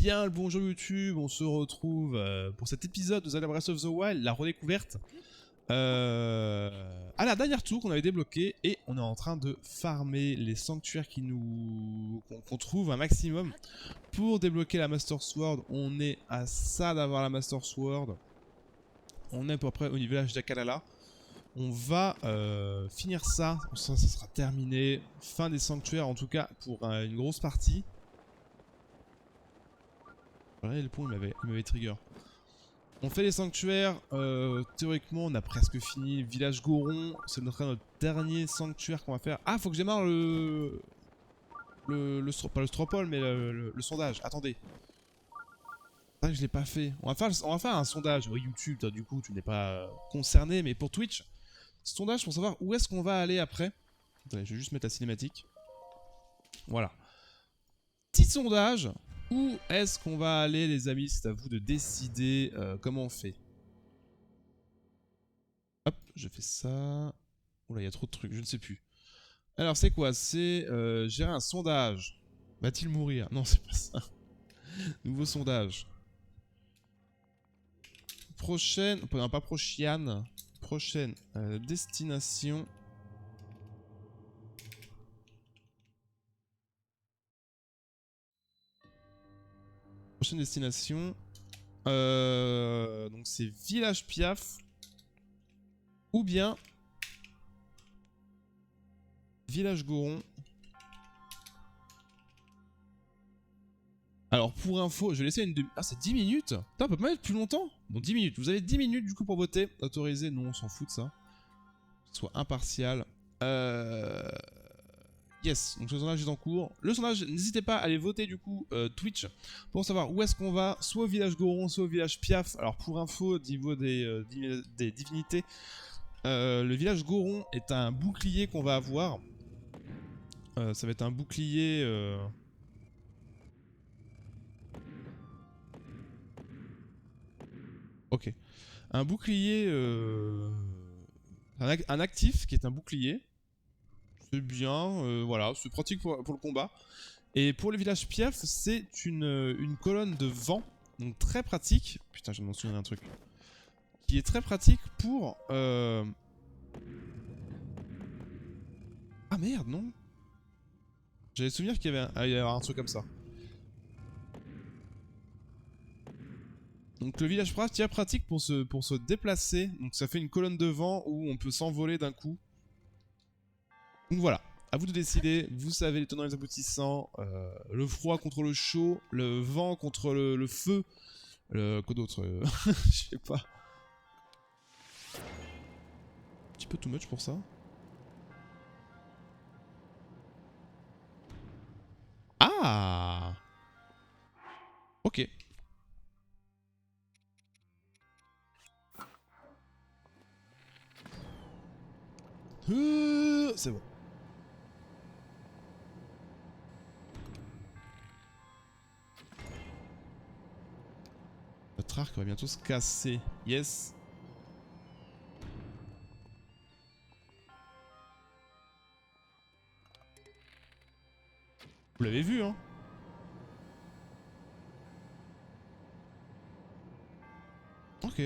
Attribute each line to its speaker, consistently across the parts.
Speaker 1: bien le bonjour YouTube, on se retrouve pour cet épisode de Zelda Breath of the Wild, la redécouverte. À la dernière tour qu'on avait débloqué et on est en train de farmer les sanctuaires qu'on trouve un maximum pour débloquer la Master Sword. On est à ça d'avoir la Master Sword. On est à peu près au village d'Akalala. On va finir ça, ça sera terminé. Fin des sanctuaires en tout cas pour une grosse partie. Regardez le pont, il m'avait trigger. On fait les sanctuaires, théoriquement on a presque fini. Village Goron, c'est notre dernier sanctuaire qu'on va faire. Ah, faut que je démarre pas le stropole, mais le sondage. Attendez. C'est vrai que je l'ai pas fait. On va faire un sondage. Oui, YouTube, toi, du coup, tu n'es pas concerné, mais pour Twitch, sondage pour savoir où est-ce qu'on va aller après. Attendez, je vais juste mettre la cinématique. Voilà. Petit sondage. Où est-ce qu'on va aller, les amis? C'est à vous de décider comment on fait. Hop, je fais ça. Oula, il y a trop de trucs, je ne sais plus. Alors, c'est quoi? C'est gérer un sondage. Va-t-il mourir? Non, c'est pas ça. Nouveau sondage. Prochaine... Non, pas prochaine. Prochaine destination. Prochaine destination. Donc c'est Village Piaf. Ou bien... Village Goron. Alors pour info, je vais laisser une demi... Ah, c'est 10 minutes? Putain, on peut pas mettre plus longtemps? Bon, 10 minutes. Vous avez 10 minutes du coup pour voter. Autorisé? Non, on s'en fout de ça. Soit impartial. Yes, donc le sondage est en cours. Le sondage, n'hésitez pas à aller voter du coup Twitch pour savoir où est-ce qu'on va, soit au village Goron, soit au village Piaf. Alors pour info, au niveau des divinités, le village Goron est un bouclier qu'on va avoir. Ça va être un bouclier... Ok. Un bouclier... un actif qui est un bouclier. C'est bien, voilà, c'est pratique pour le combat. Et pour le village Piaf, c'est une colonne de vent, donc très pratique. Putain, je me souviens d'un truc. Qui est très pratique pour... Ah merde, non. J'avais souvenir qu'il y avait un truc comme ça. Donc le village Piaf est pratique pour se déplacer. Donc ça fait une colonne de vent où on peut s'envoler d'un coup. Donc voilà. À vous de décider, vous savez les tenants et les aboutissants, le froid contre le chaud, le vent contre le feu, quoi d'autre, je sais pas. Un petit peu too much pour ça. Ah! Ok. C'est bon. Notre arc va bientôt se casser. Yes. Vous l'avez vu, hein? Ok.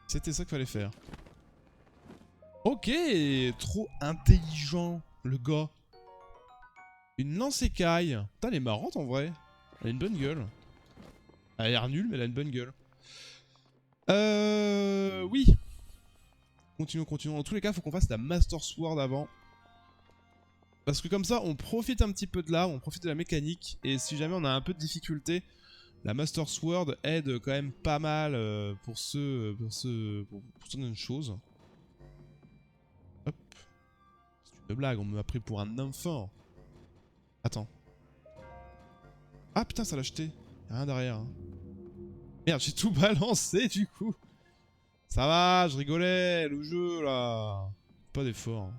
Speaker 1: C'était ça qu'il fallait faire. Ok, trop intelligent, le gars. Une lance-écaille. Putain, elle est marrante en vrai. Elle a une bonne gueule. Elle a l'air nulle, mais elle a une bonne gueule. Oui. Continuons. Dans tous les cas, faut qu'on fasse la Master Sword avant. Parce que comme ça, on profite un petit peu de là, on profite de la mécanique. Et si jamais on a un peu de difficulté, la Master Sword aide quand même pas mal pour certaines choses. Hop. C'est une blague, on m'a pris pour un enfant. Attends. Ah putain, ça l'a jeté. Y'a rien derrière. Hein. Merde, j'ai tout balancé du coup. Ça va, je rigolais, le jeu là. Pas d'effort. Hein.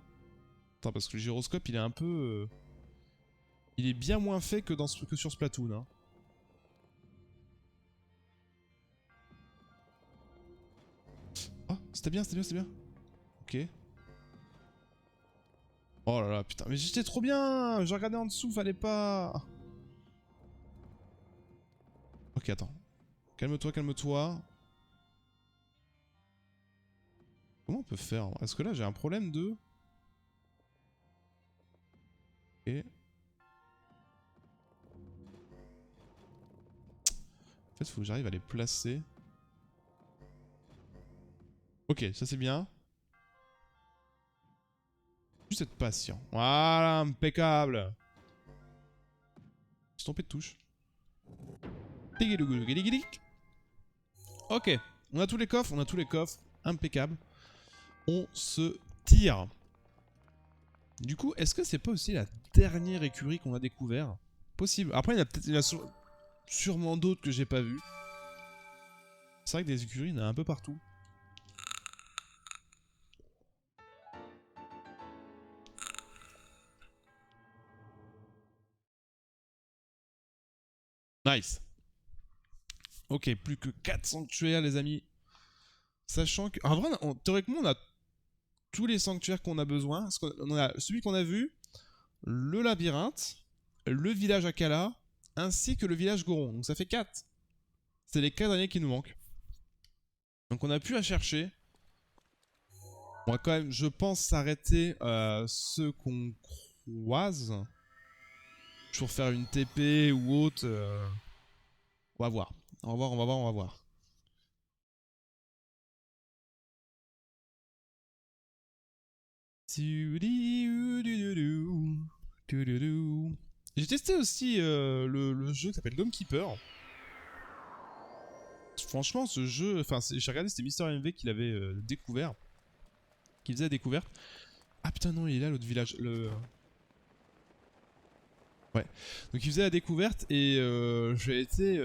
Speaker 1: Attends, parce que le gyroscope il est un peu... Il est bien moins fait que sur Splatoon. Hein. Oh, c'était bien. Ok. Oh là là, putain, mais j'étais trop bien. Je regardais en dessous, fallait pas. Ok, attends. Calme-toi, calme-toi. Comment on peut faire? Est-ce que là j'ai un problème de... Ok. En fait, faut que j'arrive à les placer. Ok, ça c'est bien. Juste être patient. Voilà, impeccable. Je suis trompé de touche. Ok, on a tous les coffres, impeccable. On se tire. Du coup, est-ce que c'est pas aussi la dernière écurie qu'on a découvert? Possible. Après, il y en a sûrement d'autres que j'ai pas vues. C'est vrai que des écuries, il y en a un peu partout. Nice. Ok, plus que 4 sanctuaires, les amis. Sachant que... En vrai, théoriquement, on a tous les sanctuaires qu'on a besoin. Parce qu'on a celui qu'on a vu, le labyrinthe, le village Akala, ainsi que le village Goron. Donc ça fait 4. C'est les 4 derniers qui nous manquent. Donc on a plus à chercher. On va quand même, je pense, s'arrêter ceux qu'on croise. Pour faire une TP ou autre. On va voir. On va voir, on va voir, on va voir. J'ai testé aussi le jeu qui s'appelle Dome Keeper. Franchement, ce jeu, enfin, j'ai regardé, c'était Mister MV qui l'avait découvert, qui faisait la découverte. Ah putain non, il est là l'autre village. Ouais. Donc il faisait la découverte et j'ai été,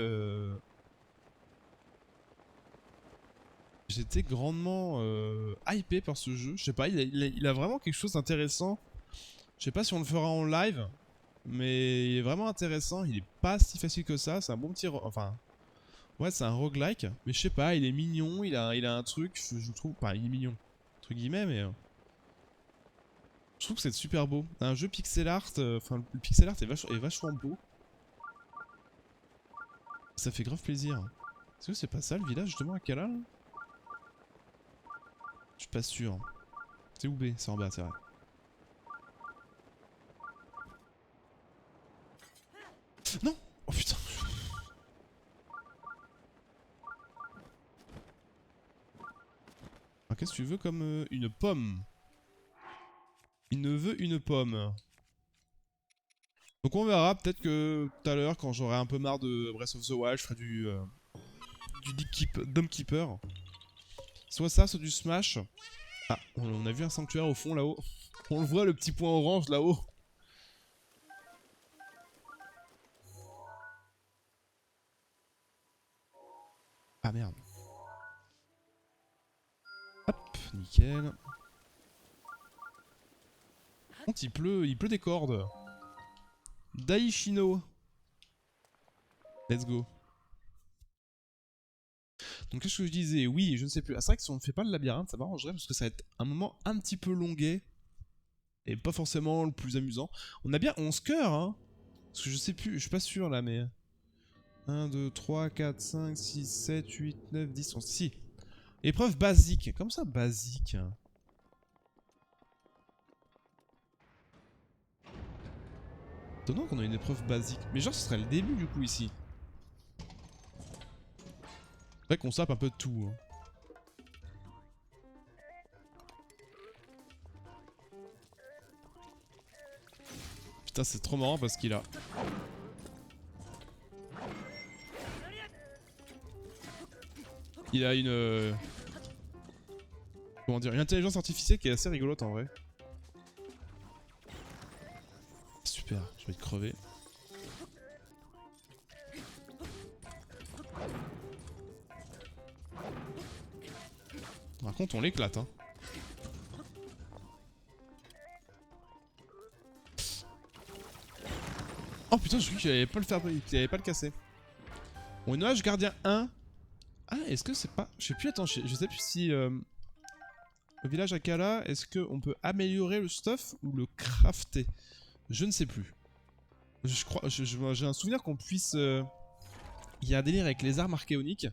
Speaker 1: j'étais grandement hypé par ce jeu. Je sais pas, il a vraiment quelque chose d'intéressant. Je sais pas si on le fera en live, mais il est vraiment intéressant. Il est pas si facile que ça. C'est un bon petit, enfin. Ouais, c'est un roguelike, mais je sais pas, il est mignon, il a un truc, je trouve, enfin il est mignon, entre guillemets, mais je trouve que c'est super beau. Un jeu pixel art, enfin le pixel art est vachement beau. Ça fait grave plaisir. Est-ce que c'est pas ça le village justement à Kala là? Je suis pas sûr. C'est où B? C'est en bas, c'est vrai. Non! Oh putain! Alors qu'est-ce que tu veux comme une pomme? Il ne veut une pomme. Donc on verra, peut-être que tout à l'heure, quand j'aurai un peu marre de Breath of the Wild, je ferai du Dome Keeper. Soit ça, soit du Smash. Ah, on a vu un sanctuaire au fond là-haut. On le voit, le petit point orange là-haut. Ah merde. Hop, nickel. Par contre, il pleut des cordes. Daishino. Let's go. Donc qu'est-ce que je disais? Oui, je ne sais plus. Ah, c'est vrai que si on ne fait pas le labyrinthe, ça m'arrangerait parce que ça va être un moment un petit peu longuet. Et pas forcément le plus amusant. On a bien 11 cœurs, hein. Parce que je sais plus, je suis pas sûr là, mais... 1, 2, 3, 4, 5, 6, 7, 8, 9, 10, 11. Si. Épreuve basique. Comme ça, basique. Étonnant qu'on ait une épreuve basique. Mais genre, ce serait le début du coup ici. C'est vrai qu'on sape un peu de tout. Hein. Putain, c'est trop marrant parce qu'il a... Il a une... Comment dire? Une intelligence artificielle qui est assez rigolote en vrai. Super, je vais te crever. Par contre, on l'éclate, hein. Oh putain, je crois qu'il allait pas le faire, qu'il allait pas le casser. Bon, nuage gardien 1. Ah, est-ce que c'est pas... Je sais plus, attends, je sais plus si... Le village Akala, est-ce qu'on peut améliorer le stuff ou le crafter? Je ne sais plus. Je crois, j'ai un souvenir qu'on puisse... Il y a un délire avec les armes archéoniques.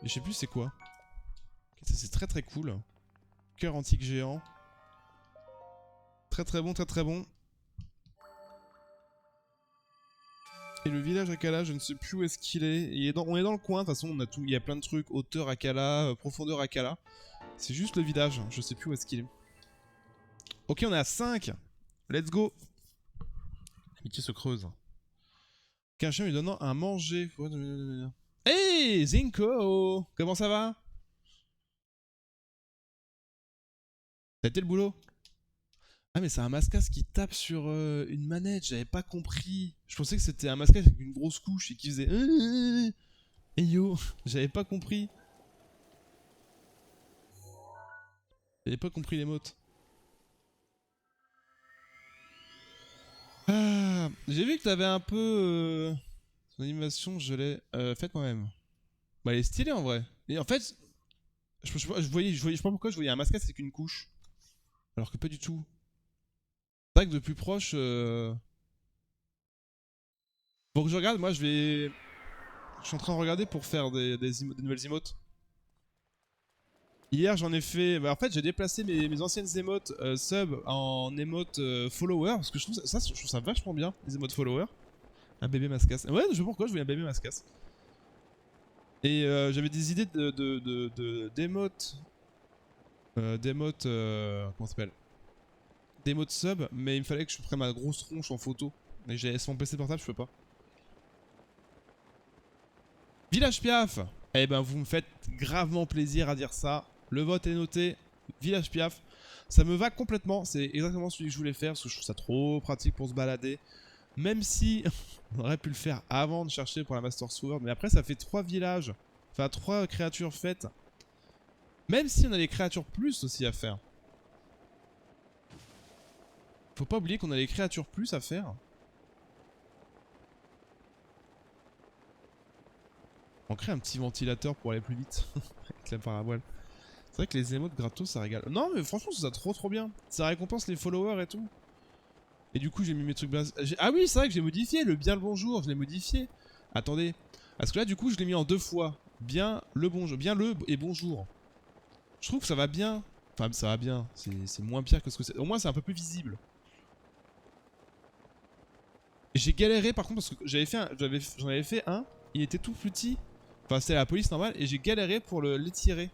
Speaker 1: Mais je sais plus c'est quoi. Okay, ça c'est très très cool. Cœur antique géant. Très très bon, très très bon. Et le village Akala, je ne sais plus où est-ce qu'il est. On est dans le coin, de toute façon on a tout. Il y a plein de trucs. Hauteur Akala, profondeur Akala. C'est juste le village, je sais plus où est-ce qu'il est. Ok, on est à 5. Let's go. L'amitié se creuse. Qu'un chien lui donnant à manger. Hey Zinko, comment ça va? T'as été le boulot? Ah mais c'est un mascas qui tape sur une manette, j'avais pas compris. Je pensais que c'était un mascas avec une grosse couche et qui faisait... Hey yo, j'avais pas compris. J'avais pas compris les mots. Ah, j'ai vu que t'avais un peu... Son animation, je l'ai faite moi-même. Bah elle est stylée en vrai. Et en fait, je sais pas pourquoi je voyais un mascas avec une couche. Alors que pas du tout. C'est vrai que de plus proche... Faut que je regarde, moi je vais... Je suis en train de regarder pour faire des nouvelles emotes. Hier j'en ai fait... Bah, en fait j'ai déplacé mes anciennes emotes sub en emote follower. Parce que je trouve je trouve ça vachement bien, les emotes follower. Un bébé mascas. Ouais, je sais pas pourquoi je voulais un bébé mascas. Et j'avais des idées d'émotes... d'émotes... comment ça s'appelle? D'émotes sub, mais il me fallait que je prenne ma grosse tronche en photo. Et j'ai sur mon PC portable, je peux pas. Village Piaf. Eh ben vous me faites gravement plaisir à dire ça. Le vote est noté. Village Piaf. Ça me va complètement. C'est exactement celui que je voulais faire parce que je trouve ça trop pratique pour se balader. Même si on aurait pu le faire avant de chercher pour la Master Sword. Mais après ça fait 3 villages. Enfin 3 créatures faites. Même si on a les créatures plus aussi à faire. Faut pas oublier qu'on a les créatures plus à faire. On crée un petit ventilateur pour aller plus vite. Avec la parabole. C'est vrai que les émotes gratos ça régale. Non mais franchement c'est ça trop bien. Ça récompense les followers et tout. Et du coup j'ai mis mes trucs base. Ah oui c'est vrai que j'ai modifié le bien le bonjour, je l'ai modifié. Attendez. Parce que là du coup je l'ai mis en 2 fois. Bien le bonjour. Bien le et bonjour. Je trouve que ça va bien. Enfin ça va bien. C'est moins pire que ce que c'est. Au moins c'est un peu plus visible. J'ai galéré par contre parce que j'en avais fait un. Il était tout petit. Enfin c'était la police normale et j'ai galéré pour l'étirer.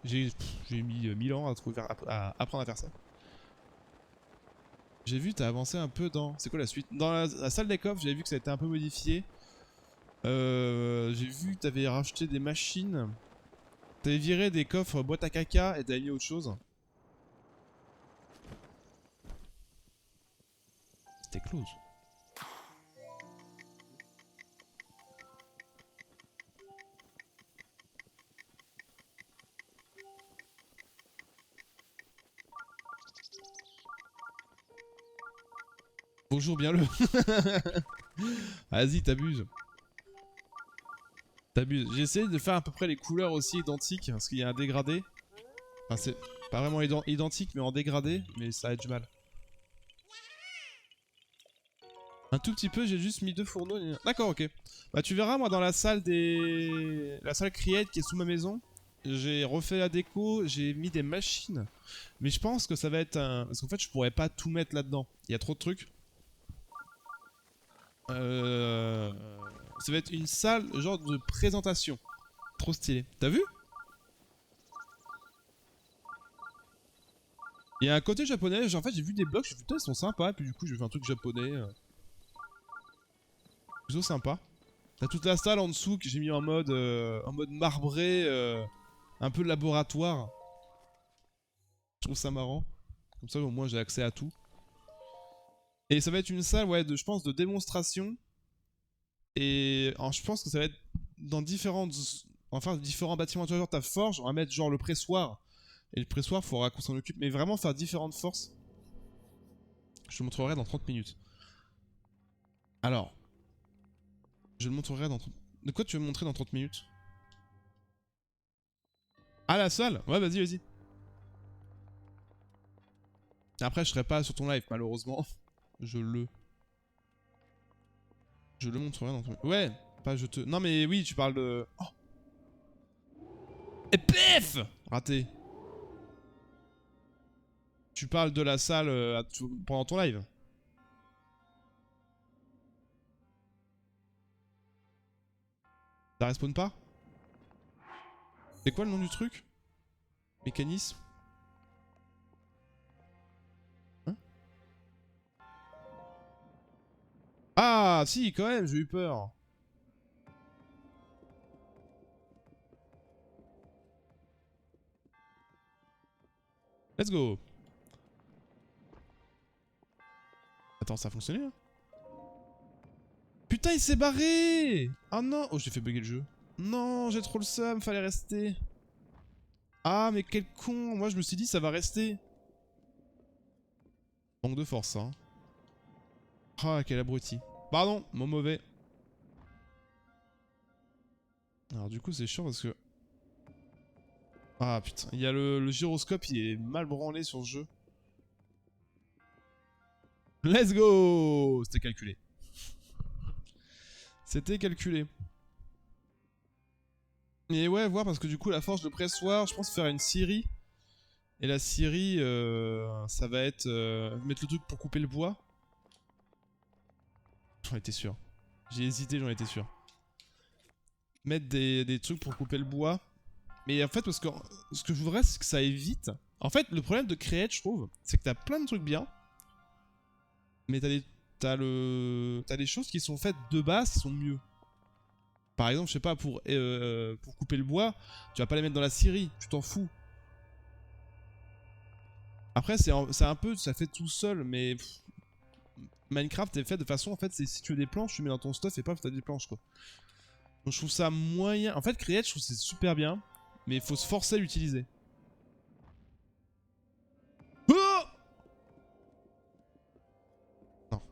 Speaker 1: J'ai mis 1000 ans à apprendre à faire ça. J'ai vu t'as avancé un peu dans... C'est quoi la suite? Dans la salle des coffres, j'avais vu que ça a été un peu modifié. J'ai vu que t'avais racheté des machines. T'avais viré des coffres boîte à caca et t'avais mis autre chose. C'était close. Bonjour bien le. Vas-y t'abuses. T'abuses. J'ai essayé de faire à peu près les couleurs aussi identiques parce qu'il y a un dégradé. Enfin c'est pas vraiment identique mais en dégradé, mais ça a du mal. Un tout petit peu, j'ai juste mis 2 fourneaux. D'accord, ok. Bah tu verras moi dans la salle des... La salle Create qui est sous ma maison. J'ai refait la déco, j'ai mis des machines. Mais je pense que ça va être un... Parce qu'en fait je pourrais pas tout mettre là-dedans. Il y a trop de trucs. Ça va être une salle genre de présentation. Trop stylé. T'as vu? Il y a un côté japonais, genre, en fait j'ai vu des blocs, je me suis dit putain ils sont sympas, et puis du coup j'ai fait un truc japonais. Plutôt sympa. T'as toute la salle en dessous que j'ai mis en mode marbré, un peu laboratoire. Je trouve ça marrant. Comme ça au moins j'ai accès à tout. Et ça va être une salle, ouais, je pense, de démonstration. Et alors, je pense que ça va être dans différents bâtiments. Tu vois, genre ta forge, on va mettre genre le pressoir. Et le pressoir, faudra qu'on s'en occupe. Mais vraiment faire différentes forces. Je te montrerai dans 30 minutes. Alors. Je le montrerai dans 30... De quoi tu veux me montrer dans 30 minutes? Ah, la salle? Ouais, vas-y, vas-y. Après, je serai pas sur ton live, malheureusement. Je le montrerai dans ton... Ouais, pas je te... Non mais oui, tu parles de... Oh. Et pif! Raté. Tu parles de la salle pendant ton live. Ça respawn pas? C'est quoi le nom du truc? Mécanisme? Hein? Ah si, quand même, j'ai eu peur. Let's go. Attends, ça a fonctionné là? Putain, il s'est barré! Ah non! Oh, j'ai fait bugger le jeu. Non, j'ai trop le seum, fallait rester. Ah, mais quel con! Moi, je me suis dit, ça va rester. Manque de force, hein. Ah, quel abruti. Pardon, mon mauvais. Alors, du coup, c'est chiant parce que... Ah, putain. Il y a le gyroscope, il est mal branlé sur ce jeu. Let's go! C'était calculé. C'était calculé. Et ouais, voir parce que du coup, la forge de pressoir, je pense faire une scierie. Et la scierie, ça va être mettre le truc pour couper le bois. J'en étais sûr. J'ai hésité, j'en étais sûr. Mettre des trucs pour couper le bois. Mais en fait, parce que ce que je voudrais, c'est que ça aille vite. En fait, le problème de Create, je trouve, c'est que t'as plein de trucs bien. Mais t'as des choses qui sont faites de base qui sont mieux. Par exemple, je sais pas, pour couper le bois, tu vas pas les mettre dans la scierie, tu t'en fous. Après, c'est un peu, ça fait tout seul, mais Minecraft est fait de façon, en fait, c'est si tu veux des planches, tu mets dans ton stuff et paf, t'as des planches, quoi. Donc je trouve ça moyen. En fait, Create, je trouve que c'est super bien, mais il faut se forcer à l'utiliser. Oh non.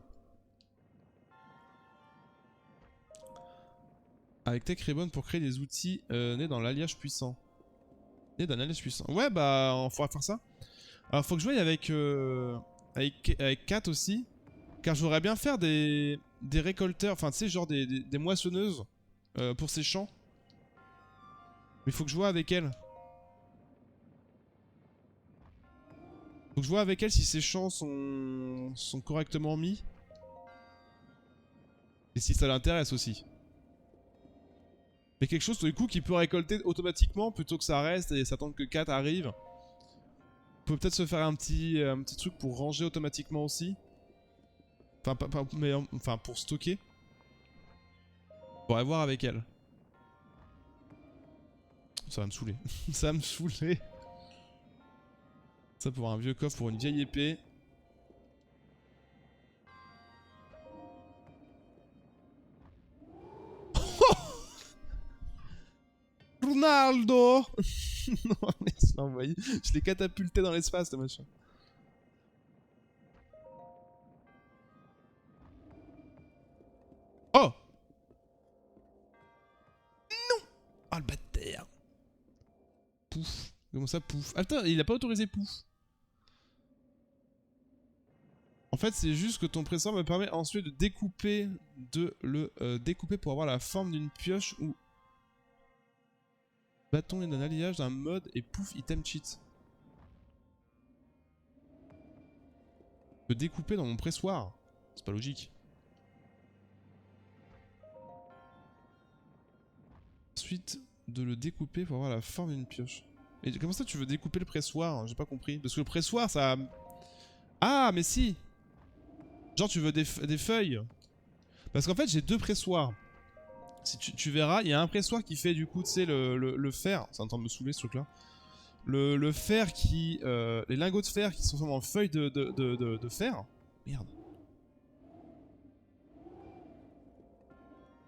Speaker 1: Avec Tech Ribbon pour créer des outils nés dans l'alliage puissant. Nés d'un alliage puissant. Ouais, bah, on pourra faire ça. Alors, faut que je voie avec Kat aussi. Car j'aurais bien faire des récolteurs, enfin, tu sais, genre des moissonneuses pour ces champs. Mais faut que je vois avec elle. Faut que je vois avec elle si ces champs sont correctement mis. Et si ça l'intéresse aussi. Mais quelque chose du coup qui peut récolter automatiquement plutôt que ça reste et s'attendre que 4 arrive. On peut peut-être se faire un petit truc pour ranger automatiquement aussi. Enfin, pour stocker. Faudrait voir avec elle. Ça va me saouler. Ça va me saouler. Ça pour un vieux coffre, pour une vieille épée. Ronaldo. Non, laisse l'envoyer. Je l'ai catapulté dans l'espace, le machin. Oh. Non. Oh, le bâtard. Pouf. Comment ça, pouf? Attends, il a pas autorisé pouf. En fait, c'est juste que ton presseur me permet ensuite de découper, découper pour avoir la forme d'une pioche ou bâton et d'un alliage d'un mode et pouf, item cheat. Je peux découper dans mon pressoir. C'est pas logique. Ensuite, de le découper pour avoir la forme d'une pioche. Et comment ça tu veux découper le pressoir? J'ai pas compris. Parce que le pressoir, ça... Ah, mais si. Genre tu veux des feuilles. Parce qu'en fait, j'ai deux pressoirs. Si tu verras, il y a un pressoir qui fait du coup, tu sais, le fer. C'est en train de me saouler ce truc-là. Le fer qui... les lingots de fer qui sont en feuilles de fer. Merde.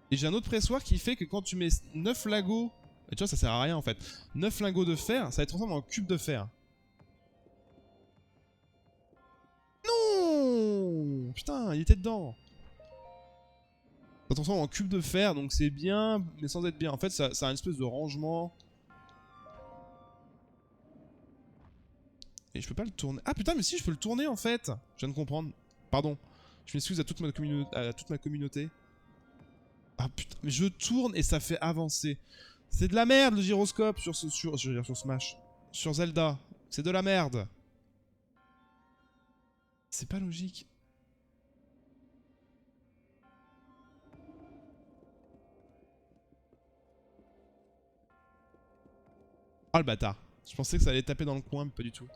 Speaker 1: Et j'ai un autre pressoir qui fait que quand tu mets 9 lingots... Et tu vois, ça sert à rien en fait. 9 lingots de fer, ça va être transformé en cube de fer. Non. Putain, il était dedans. Ça transforme en cube de fer, donc c'est bien, mais sans être bien. En fait, ça a une espèce de rangement. Et je peux pas le tourner. Ah putain, mais si, je peux le tourner en fait. Je viens de comprendre. Pardon. Je m'excuse à toute ma communauté. Ah putain, mais je tourne et ça fait avancer. C'est de la merde le gyroscope sur Smash. Sur Zelda. C'est de la merde. C'est pas logique. Oh le bâtard. Je pensais que ça allait taper dans le coin, mais pas du tout.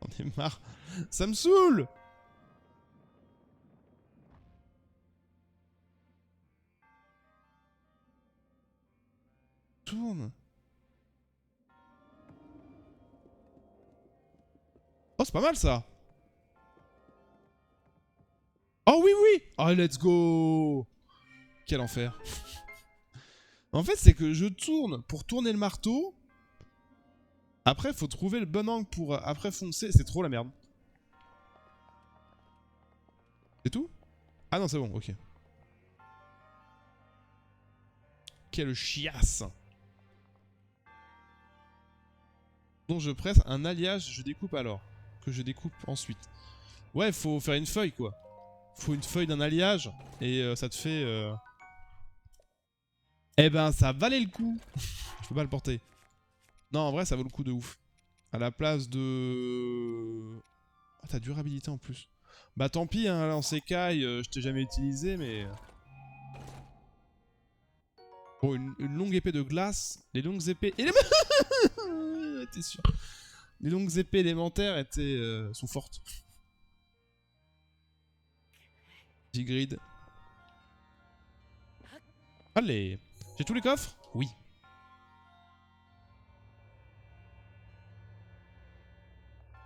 Speaker 1: J'en ai marre. Ça me saoule. Tourne. Oh, c'est pas mal ça. Oh oui, oui. Oh, let's go. Quel enfer. En fait, c'est que je tourne pour tourner le marteau. Après, faut trouver le bon angle pour après foncer. C'est trop la merde. C'est tout? Ah non, c'est bon, ok. Quelle chiasse. Donc je presse un alliage, je découpe alors. Que je découpe ensuite. Ouais, faut faire une feuille quoi. Faut une feuille d'un alliage. Et ça te fait... Eh ben, ça valait le coup. Je peux pas le porter. Non, en vrai, ça vaut le coup de ouf. À la place de... Ah, t'as durabilité en plus. Bah tant pis, hein, lance-écaille, je t'ai jamais utilisé, mais... Bon, une longue épée de glace. Les longues épées... T'es sûr. Les longues épées élémentaires sont fortes. Grid. Allez. J'ai tous les coffres? Oui.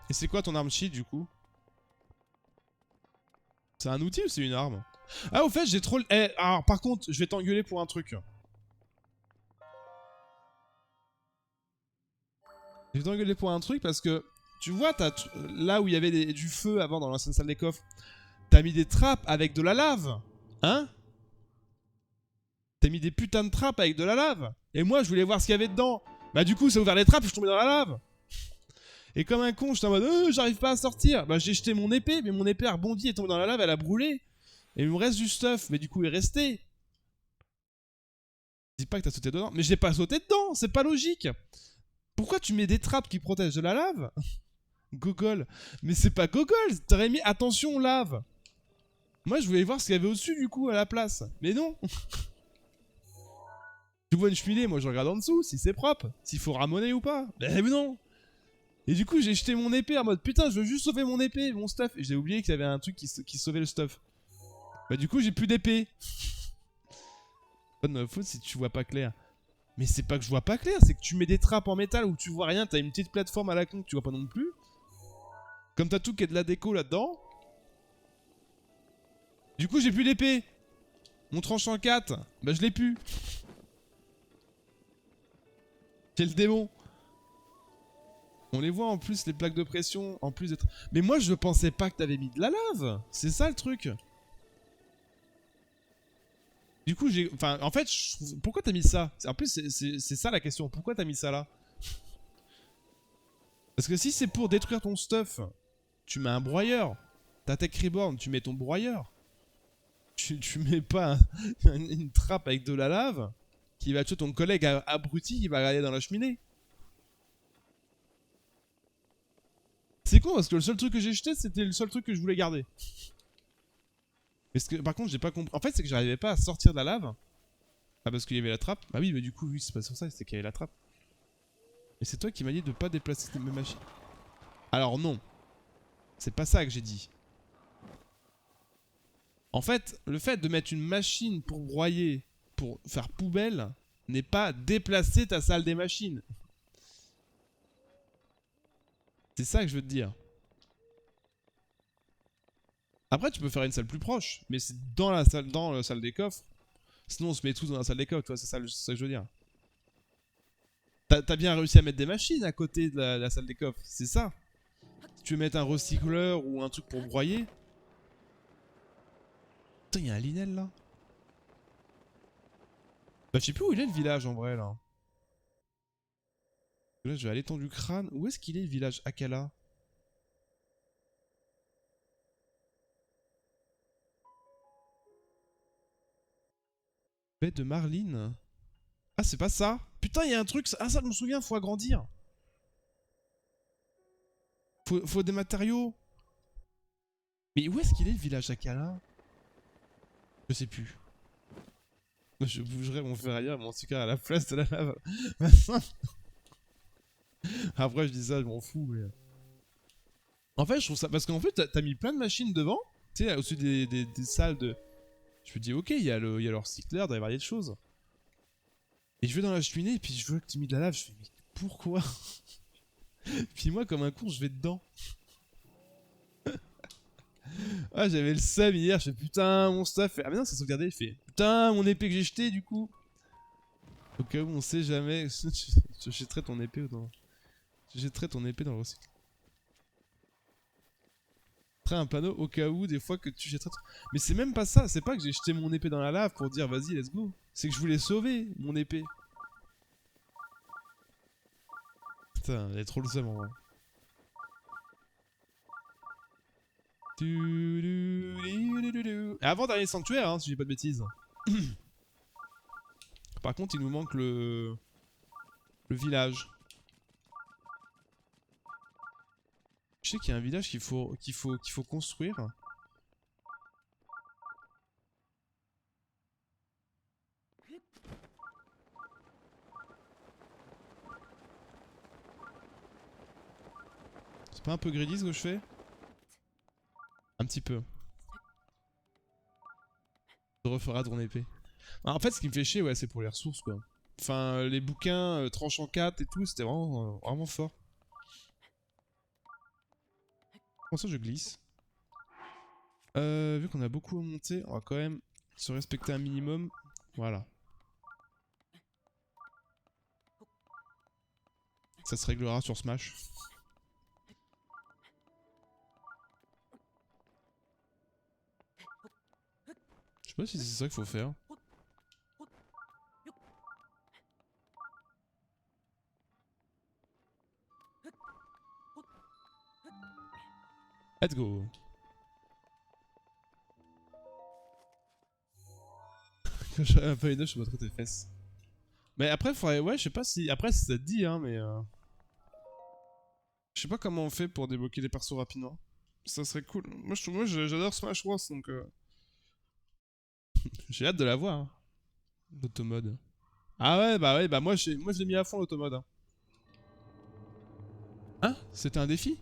Speaker 1: Et c'est quoi ton arme cheat du coup? C'est un outil ou c'est une arme? Ah au fait j'ai trop... Eh, alors par contre je vais t'engueuler pour un truc. Je vais t'engueuler pour un truc parce que... Tu vois, là où il y avait du feu avant dans l'ancienne salle des coffres, t'as mis des trappes avec de la lave. Hein? T'as mis des putains de trappes avec de la lave. Et moi je voulais voir ce qu'il y avait dedans. Bah du coup ça a ouvert les trappes et je suis tombé dans la lave. Et comme un con, j'étais en mode j'arrive pas à sortir. Bah j'ai jeté mon épée, mais mon épée a rebondi et est tombée dans la lave, elle a brûlé. Et il me reste du stuff, mais du coup il est resté. Dis pas que t'as sauté dedans. Mais j'ai pas sauté dedans, c'est pas logique. Pourquoi tu mets des trappes qui protègent de la lave? Gogol. Mais c'est pas Gogol, t'aurais mis attention lave. Moi je voulais voir ce qu'il y avait au-dessus du coup à la place. Mais non. Tu vois une cheminée, moi je regarde en dessous, si c'est propre, s'il faut ramoner ou pas. Mais non. Et du coup j'ai jeté mon épée en mode putain je veux juste sauver mon épée, mon stuff. Et j'ai oublié qu'il y avait un truc qui sauvait le stuff. Bah du coup j'ai plus d'épée. Pas de ma faute si tu vois pas clair. Mais c'est pas que je vois pas clair, c'est que tu mets des trappes en métal où tu vois rien, t'as une petite plateforme à la con que tu vois pas non plus. Comme t'as tout qui est de la déco là-dedans. Du coup j'ai plus d'épée. Mon tranchant 4, bah je l'ai plus. J'ai le démon. On les voit en plus les plaques de pression, en plus d'être... Mais moi je pensais pas que t'avais mis de la lave. C'est ça le truc. Du coup j'ai... Enfin en fait, pourquoi t'as mis ça? En plus c'est ça la question, pourquoi t'as mis ça là? Parce que si c'est pour détruire ton stuff, tu mets un broyeur. Ta tech reborn, tu mets ton broyeur. Tu mets pas une trappe avec de la lave qui va tuer ton collègue abruti qui va aller dans la cheminée. C'est con parce que le seul truc que j'ai jeté c'était le seul truc que je voulais garder. Parce que par contre j'ai pas compris. En fait c'est que j'arrivais pas à sortir de la lave. Ah parce qu'il y avait la trappe. Bah oui mais du coup oui c'est pas sur ça, c'était qu'il y avait la trappe. Et c'est toi qui m'as dit de pas déplacer mes machines. Alors non. C'est pas ça que j'ai dit. En fait, le fait de mettre une machine pour broyer, pour faire poubelle, n'est pas déplacer ta salle des machines. C'est ça que je veux te dire. Après, tu peux faire une salle plus proche, mais c'est dans la salle des coffres. Sinon, on se met tous dans la salle des coffres, toi, c'est ça que je veux dire. T'as bien réussi à mettre des machines à côté de la salle des coffres, c'est ça. Si tu veux mettre un recycleur ou un truc pour broyer. Putain, il y a un Linel là. Bah, je sais plus où il est le village en vrai là. Là, je vais à l'étang du crâne. Où est-ce qu'il est le village Akala? Baie de Marline. Ah, c'est pas ça? Putain, il y a un truc. Ah, ça, je me souviens, faut agrandir. Faut des matériaux. Mais où est-ce qu'il est le village Akala? Je sais plus. Je bougerai mon ferrailleur, mon sucre à la place de la lave. Après, je dis ça, je m'en fous. Mais... En fait, je trouve ça. Parce qu'en fait, t'as mis plein de machines devant. Tu sais, au-dessus des salles de. Je me dis, ok, il y a leur cycleur, il doit y avoir des choses. Et je vais dans la cheminée, et puis je veux que tu mis de la lave. Je fais, mais pourquoi? Puis moi, comme un con, je vais dedans. Ah, j'avais le seum hier, je fais putain, mon stuff. Ah, mais non, c'est sauvegardé. Je fais putain, mon épée que j'ai jetée du coup. Au cas où, on sait jamais. Je jetterai ton épée dans. Je jetterai ton épée dans le recycle. Après un panneau au cas où, des fois que tu jetterais. Mais c'est même pas ça, c'est pas que j'ai jeté mon épée dans la lave pour dire vas-y, let's go. C'est que je voulais sauver mon épée. Putain, elle est trop le seum en vrai. Avant dernier sanctuaire, hein, si j'ai pas de bêtises. Par contre, il nous manque le village. Je sais qu'il y a un village qu'il faut construire. C'est pas un peu greedy ce que je fais? Un petit peu. Tu referas ton épée. En fait, ce qui me fait chier, ouais, c'est pour les ressources, quoi. Enfin, les bouquins tranchant 4 et tout, c'était vraiment fort. Comment ça, je glisse? Vu qu'on a beaucoup à monter, on va quand même se respecter un minimum. Voilà. Ça se réglera sur Smash. Je sais pas si c'est ça qu'il faut faire. Let's go. Quand j'aurai un peu une je mettrai tes fesses. Mais après, faudrait... Ouais, je sais pas si... Après, si ça te dit, hein, mais... Je sais pas comment on fait pour débloquer les persos rapidement. Ça serait cool. Moi j'adore Smash Bros, donc... J'ai hâte de la voir, hein. L'automode. Ah ouais, bah moi je l'ai mis à fond l'automode. Hein? C'était un défi?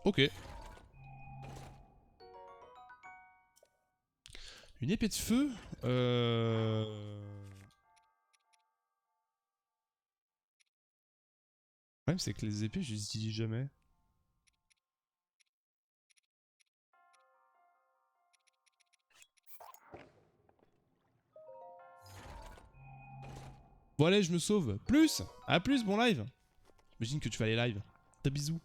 Speaker 1: Ok. Une épée de feu. Le problème c'est que les épées je les utilise jamais. Bon allez, je me sauve. Plus! À plus, bon live! J'imagine que tu vas aller live. T'as bisous.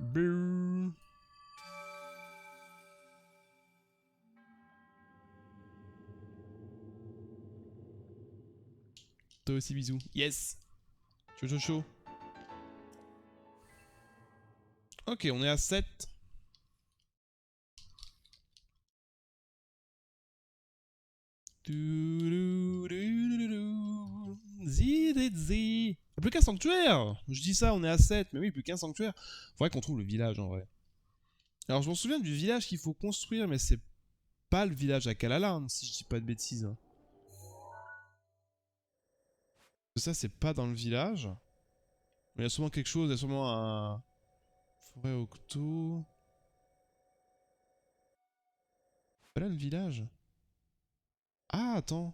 Speaker 1: Brrr. Toi aussi bisous. Yes! Chaud. Ok, on est à 7. Zidzi. Plus qu'un sanctuaire. Je dis ça, on est à 7. Mais oui, plus qu'un sanctuaire. Faudrait qu'on trouve le village en vrai. Alors je m'en souviens du village qu'il faut construire, mais c'est pas le village à Kalalan, si je dis pas de bêtises. Ça, c'est pas dans le village. Mais il y a sûrement quelque chose, il y a sûrement un... Forêt Octo... Pas là le village. Ah, attends.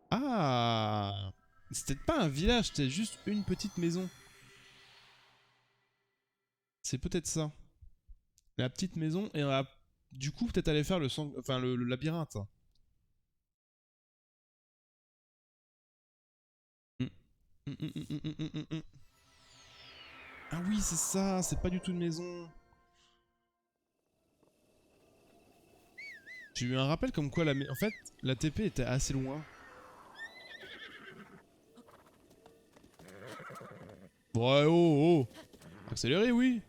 Speaker 1: Ah, c'était pas un village, c'était juste une petite maison. C'est peut-être ça. La petite maison, et on va du coup peut-être aller faire le labyrinthe. Mm. Mm. Ah oui, c'est ça, c'est pas du tout une maison. J'ai eu un rappel comme quoi en fait, la TP était assez loin. Ouais, oh, oh. Accéléré, oui.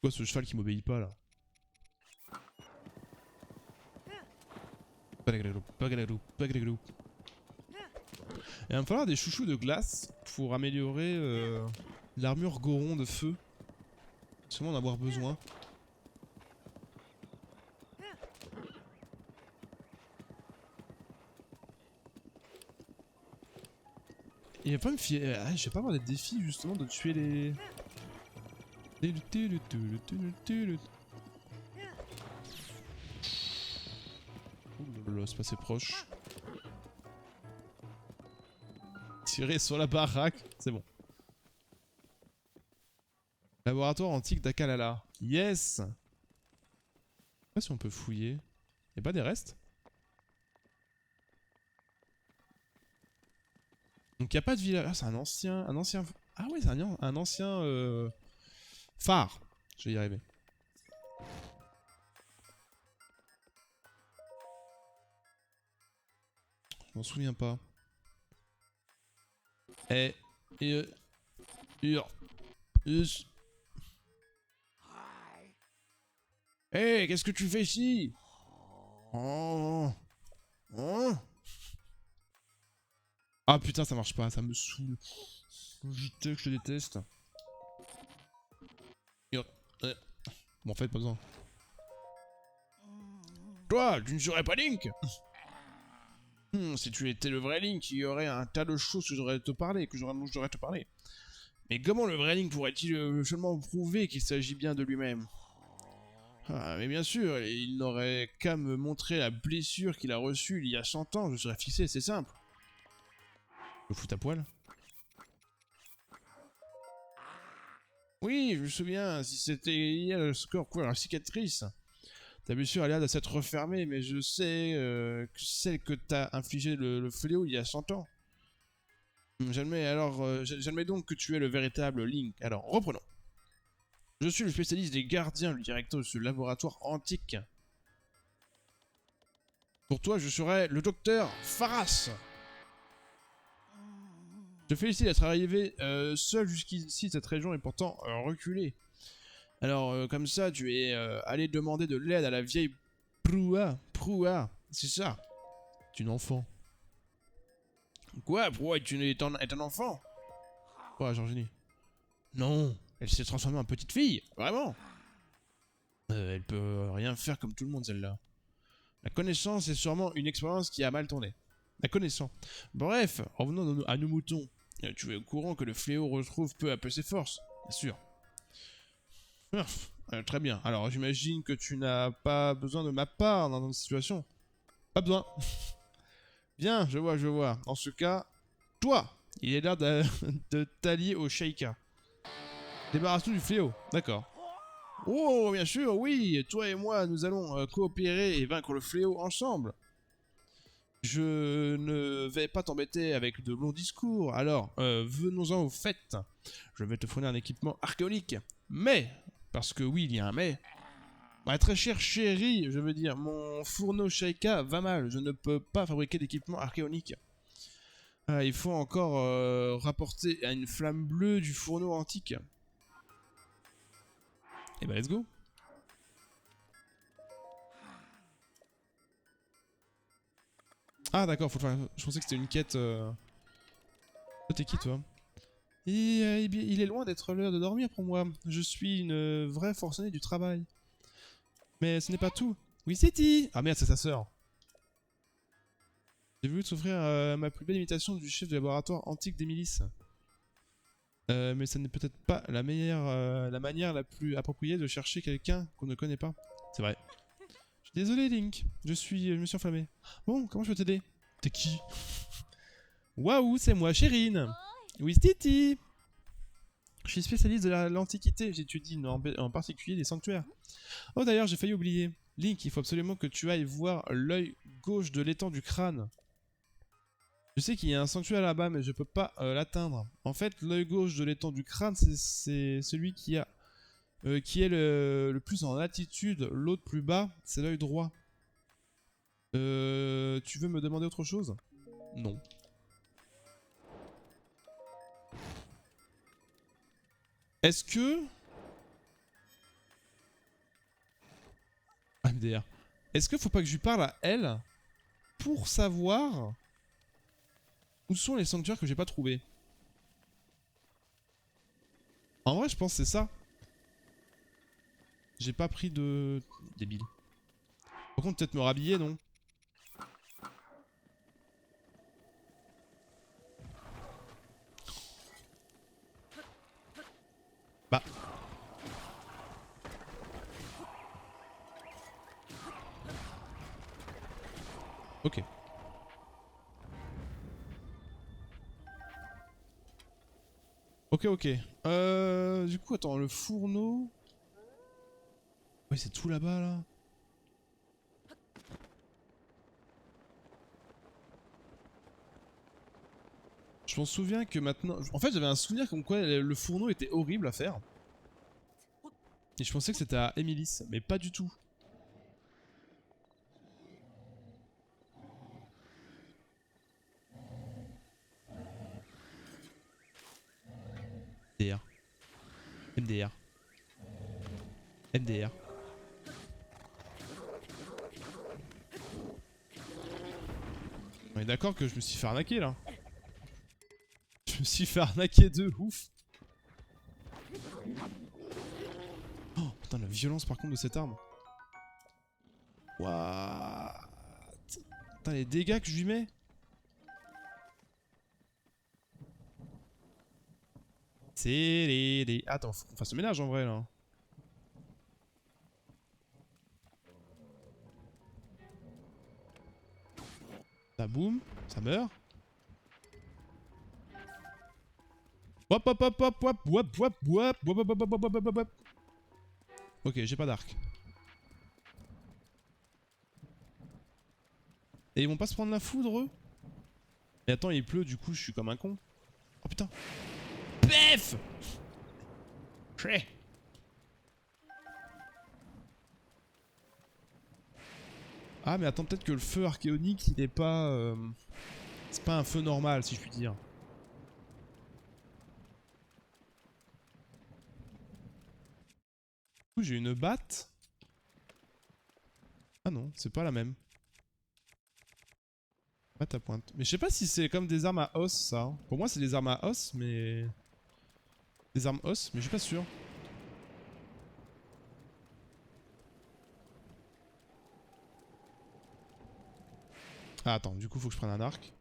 Speaker 1: Quoi ce cheval qui m'obéit pas là? Il va me falloir des chouchous de glace pour améliorer l'armure Goron de feu. Sûrement en avoir besoin. Il va pas me fier. Ah, je vais pas avoir des défis justement de tuer les. Oh là là, c'est pas assez proche. Tirer sur la baraque, c'est bon. Laboratoire antique d'Akalala. Yes! Je sais pas si on peut fouiller. Y'a pas des restes? Donc y'a pas de village. Ah, c'est un ancien. Ah ouais, c'est un ancien phare. Je vais y arriver. Je m'en souviens pas. Eh. Hey, qu'est-ce que tu fais ici? Oh. Oh. Ah putain, ça marche pas, ça me saoule. JT que je te déteste. Bon, en fait, pas besoin. Toi, tu ne serais pas Link? Si tu étais le vrai Link, il y aurait un tas de choses que j'aurais te parler, dont je devrais te parler. Mais comment le vrai Link pourrait-il seulement prouver qu'il s'agit bien de lui-même? Ah, mais bien sûr, il n'aurait qu'à me montrer la blessure qu'il a reçue il y a 100 ans, je serais fixé, c'est simple. Je me fous à poil. Oui, je me souviens, si c'était hier le score, quoi, la cicatrice. Ta blessure a l'air de s'être refermée, mais je sais que celle que t'as infligée le fléau il y a 100 ans. J'admets donc que tu es le véritable Link. Alors, reprenons. Je suis le spécialiste des gardiens, le directeur de ce laboratoire antique. Pour toi, je serai le docteur Pharas. Je te félicite d'être arrivé seul jusqu'ici, cette région est pourtant reculée. Alors, comme ça, tu es allé demander de l'aide à la vieille Proua, c'est ça. Tu es une enfant. Quoi? Proua est un enfant? Quoi, Georgini? Non, elle s'est transformée en petite fille, vraiment. Elle peut rien faire comme tout le monde, celle-là. La connaissance est sûrement une expérience qui a mal tourné. La connaissance. Bref, revenons à nos moutons. Tu es au courant que le fléau retrouve peu à peu ses forces, bien sûr. Très bien. Alors, j'imagine que tu n'as pas besoin de ma part dans une situation. Pas besoin. Bien, je vois. En ce cas, toi, il est l'heure de t'allier au Sheikah. Débarrasse-nous du fléau. D'accord. Oh, bien sûr, oui. Toi et moi, nous allons coopérer et vaincre le fléau ensemble. Je ne vais pas t'embêter avec de longs discours. Alors, venons-en au fait. Je vais te fournir un équipement archéologique. Mais, parce que oui, il y a un mais. Ma très chère chérie, je veux dire, mon fourneau Sheikah va mal. Je ne peux pas fabriquer d'équipement archéologique. Il faut encore rapporter à une flamme bleue du fourneau antique. Et bah, let's go. Ah, d'accord, faut le faire. Je pensais que c'était une quête. Toi, t'es qui, toi? Il est loin d'être l'heure de dormir pour moi. Je suis une vraie forcenée du travail. Mais ce n'est pas tout. Oui, City. Ah merde, c'est sa sœur. J'ai voulu t'offrir ma plus belle imitation du chef du laboratoire antique des milices. Mais ce n'est peut-être pas la manière la plus appropriée de chercher quelqu'un qu'on ne connaît pas. C'est vrai. Je suis désolé, Link. Je me suis enflammé. Bon, comment je peux t'aider? T'es qui? Waouh, c'est moi, Chérine. Oui, Titi. Je suis spécialiste de l'Antiquité. J'étudie en particulier les sanctuaires. Oh, d'ailleurs, j'ai failli oublier. Link, il faut absolument que tu ailles voir l'œil gauche de l'étang du crâne. Je sais qu'il y a un sanctuaire là-bas, mais je peux pas l'atteindre. En fait, l'œil gauche de l'étang du crâne, c'est celui qui a qui est le plus en latitude, l'autre plus bas, c'est l'œil droit. Tu veux me demander autre chose? Non. Est-ce que... MDR. Est-ce que faut pas que je lui parle à elle pour savoir où sont les sanctuaires que j'ai pas trouvés? En vrai, je pense que c'est ça. J'ai pas pris de... Débile. Par contre, peut-être me rhabiller, non? Bah. Ok. Ok, ok. Du coup, attends, le fourneau... Ouais, c'est tout là-bas, là. Je m'en souviens que maintenant... En fait, j'avais un souvenir comme quoi le fourneau était horrible à faire. Et je pensais que c'était à Emilis, mais pas du tout. MDR. MDR. MDR. On est d'accord que je me suis fait arnaquer, là. Je me suis fait arnaquer de ouf. Oh, putain, la violence, par contre, de cette arme. What? Putain, les dégâts que je lui mets. C'est les... Attends, faut qu'on fasse le ménage en vrai là. Ça boum, ça meurt. Hop hop hop hop hop hop hop hop hop hop hop hop hop hop hop. Ok, j'ai pas d'arc. Et ils vont pas se prendre la foudre eux? Et attends, il pleut, du coup je suis comme un con. Oh putain. Pef. Ah mais attends, peut-être que le feu archéonique il est pas... C'est pas un feu normal si je puis dire. Du coup j'ai une batte. Ah non, c'est pas la même. Batte à pointe. Mais je sais pas si c'est comme des armes à os ça. Pour moi c'est des armes à os mais... Des armes os, mais je suis pas sûr. Ah attends, du coup faut que je prenne un arc.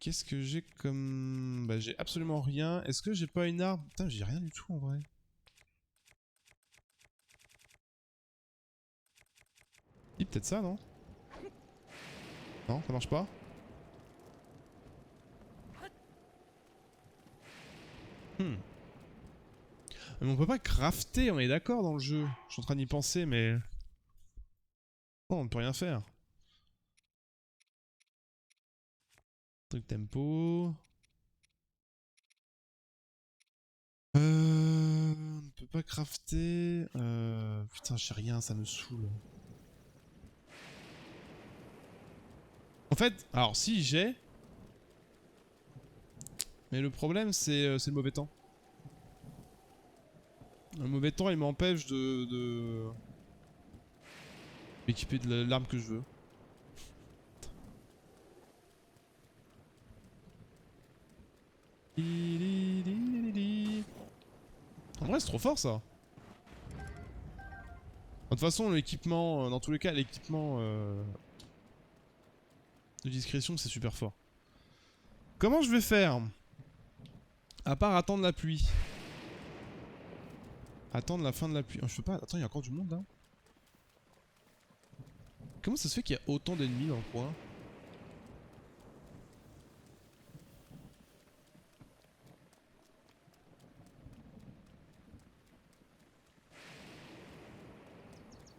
Speaker 1: Qu'est-ce que j'ai comme... Bah j'ai absolument rien. Est-ce que j'ai pas une arme? Putain, j'ai rien du tout en vrai. Si, peut-être ça, non? Non, ça marche pas? Hmm. Mais on peut pas crafter, on est d'accord dans le jeu. Je suis en train d'y penser, mais... Non, on ne peut rien faire. Truc tempo... On ne peut pas crafter... Putain, j'ai rien, ça me saoule. En fait, alors si j'ai... Mais le problème, c'est le mauvais temps. Le mauvais temps, il m'empêche de... m'équiper de l'arme que je veux. En vrai, c'est trop fort ça. De toute façon, l'équipement, dans tous les cas, l'équipement de discrétion, c'est super fort. Comment je vais faire? À part attendre la pluie. Attendre la fin de la pluie. Oh, je peux pas. Attends, il y a encore du monde là. Comment ça se fait qu'il y a autant d'ennemis dans le coin?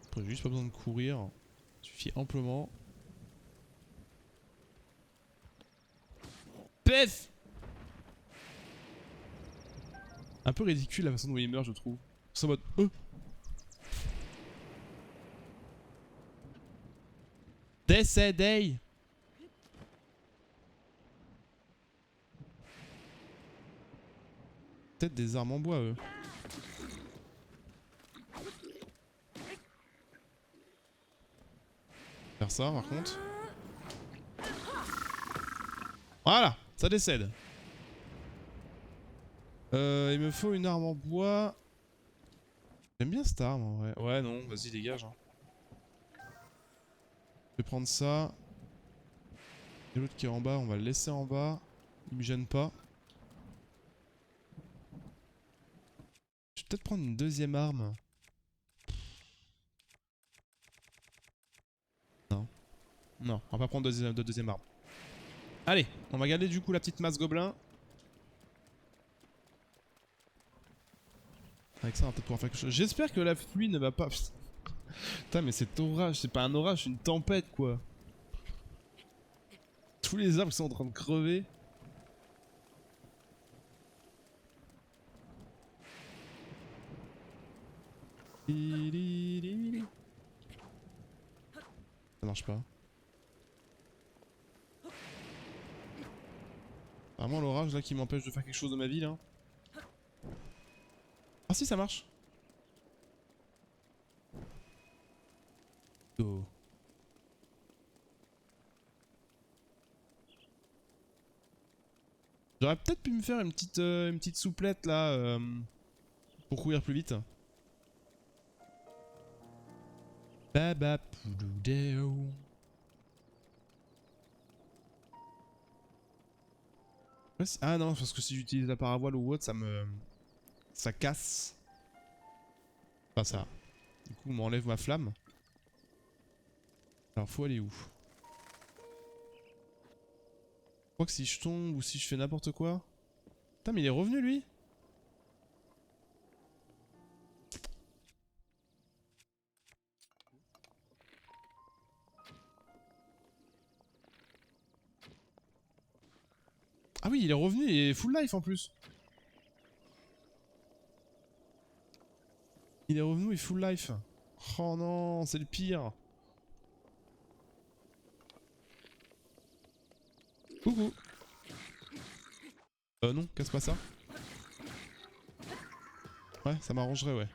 Speaker 1: Après, j'ai juste pas besoin de courir. Il suffit amplement. Pef! Un peu ridicule la façon dont il meurt, je trouve. C'est en mode... Décédé. Peut-être des armes en bois, eux. Faire ça, par contre. Voilà, ça décède. Il me faut une arme en bois. J'aime bien cette arme, en vrai. Ouais, non, vas-y, dégage. Hein. Je vais prendre ça. Et l'autre qui est en bas, on va le laisser en bas. Il me gêne pas. Je vais peut-être prendre une deuxième arme. Non. Non, on va pas prendre de deuxième arme. Allez, on va garder du coup la petite masse gobelin. Avec ça, on va peut-être pouvoir faire quelque chose. J'espère que la pluie ne va pas... Putain, mais cet orage, c'est pas un orage, c'est une tempête, quoi. Tous les arbres sont en train de crever. Ça marche pas. Vraiment l'orage là qui m'empêche de faire quelque chose de ma vie là. Ah si, ça marche. Oh. J'aurais peut-être pu me faire une petite souplette là pour courir plus vite. Baba pouloudéo. Ah non, parce que si j'utilise la paravoile ou autre, ça casse. Enfin ça. Du coup, on m'enlève ma flamme. Alors faut aller où? Je crois que si je tombe ou si je fais n'importe quoi... Putain mais il est revenu lui? Ah oui, il est revenu et full life en plus. Il est revenu et full life. Oh non, c'est le pire. Coucou. Non, casse pas ça. Ouais, ça m'arrangerait, ouais.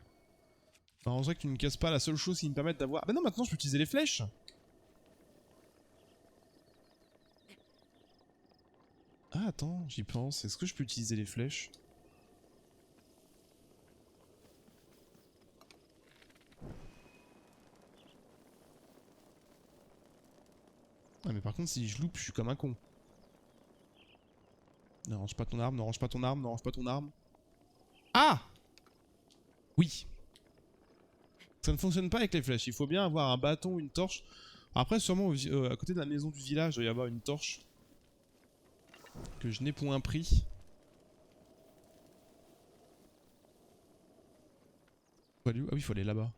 Speaker 1: Ça m'arrangerait que tu ne casses pas la seule chose qui me permette d'avoir... Ah bah non, maintenant je peux utiliser les flèches. Ah attends, j'y pense. Est-ce que je peux utiliser les flèches? Ah mais par contre si je loupe, je suis comme un con. Ne range pas ton arme, ne range pas ton arme, ne range pas ton arme. Ah! Oui. Ça ne fonctionne pas avec les flèches, il faut bien avoir un bâton, une torche. Après sûrement à côté de la maison du village, il doit y avoir une torche. Que je n'ai point pris. Faut aller où? Ah oui, il faut aller là-bas.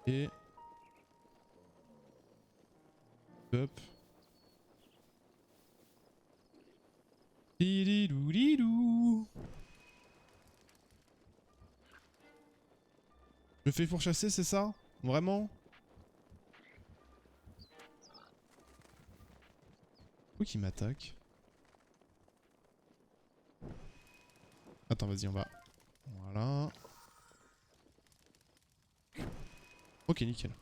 Speaker 1: Et... Hop. Dididou. Je me fais pourchasser, c'est ça? Vraiment? Pourquoi qu'il m'attaque? Attends, vas-y, on va... Voilà. Ok, nickel.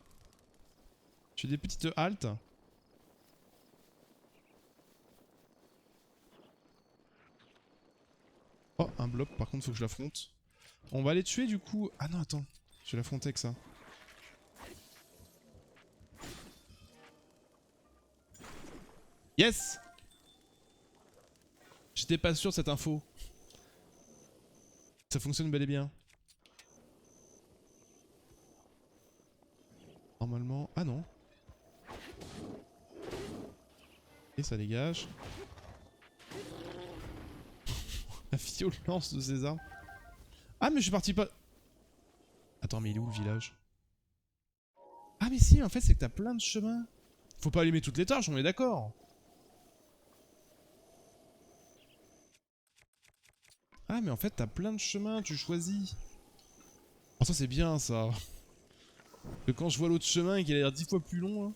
Speaker 1: Je fais des petites haltes. Oh, un bloc, par contre, faut que je l'affronte. On va les tuer, du coup... Ah non, attends. Je vais l'affronter avec ça. Yes! J'étais pas sûr de cette info. Ça fonctionne bel et bien. Normalement... Ah non. Et ça dégage. La violence de ces armes. Ah mais je suis parti pas... Attends mais il est où le village? Ah mais si, en fait c'est que t'as plein de chemins. Faut pas allumer toutes les torches, on est d'accord. Ah mais en fait t'as plein de chemins, tu choisis. Oh ça c'est bien ça. Que quand je vois l'autre chemin et qu'il a l'air 10 fois plus long. Hein.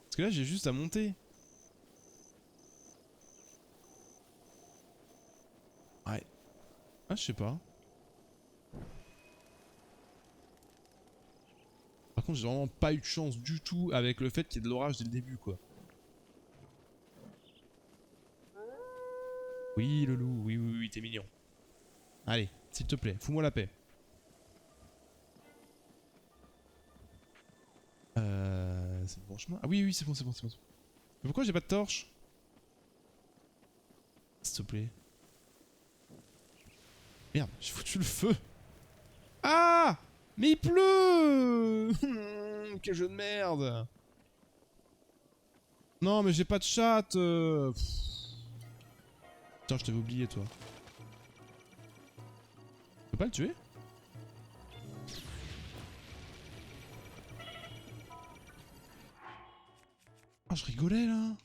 Speaker 1: Parce que là j'ai juste à monter. Ouais. Ah je sais pas. Par contre j'ai vraiment pas eu de chance du tout avec le fait qu'il y ait de l'orage dès le début quoi. Oui le loup, oui oui oui t'es mignon. Allez, s'il te plaît, fous-moi la paix. C'est le bon chemin. Ah oui oui c'est bon c'est bon c'est bon. Mais pourquoi j'ai pas de torche? S'il te plaît. Merde, j'ai foutu le feu. Ah! Mais il pleut! Quel jeu de merde! Non, mais j'ai pas de chat! Putain, je t'avais oublié, toi. Tu peux pas le tuer? Ah, je rigolais là!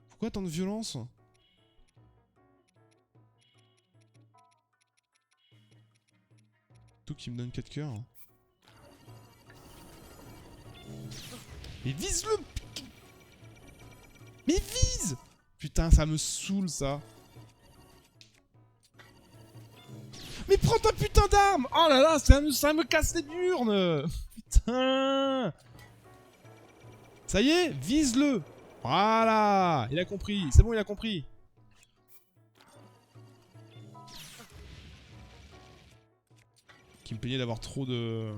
Speaker 1: Pourquoi tant de violence? Tout qui me donne 4 cœurs. Mais vise-le! Mais vise! Putain, ça me saoule ça. Mais prends ta putain d'arme! Oh là là, ça me casse les burnes! Putain! Ça y est, vise-le! Voilà! Il a compris, c'est bon, il a compris. Qui me plaignait d'avoir trop de...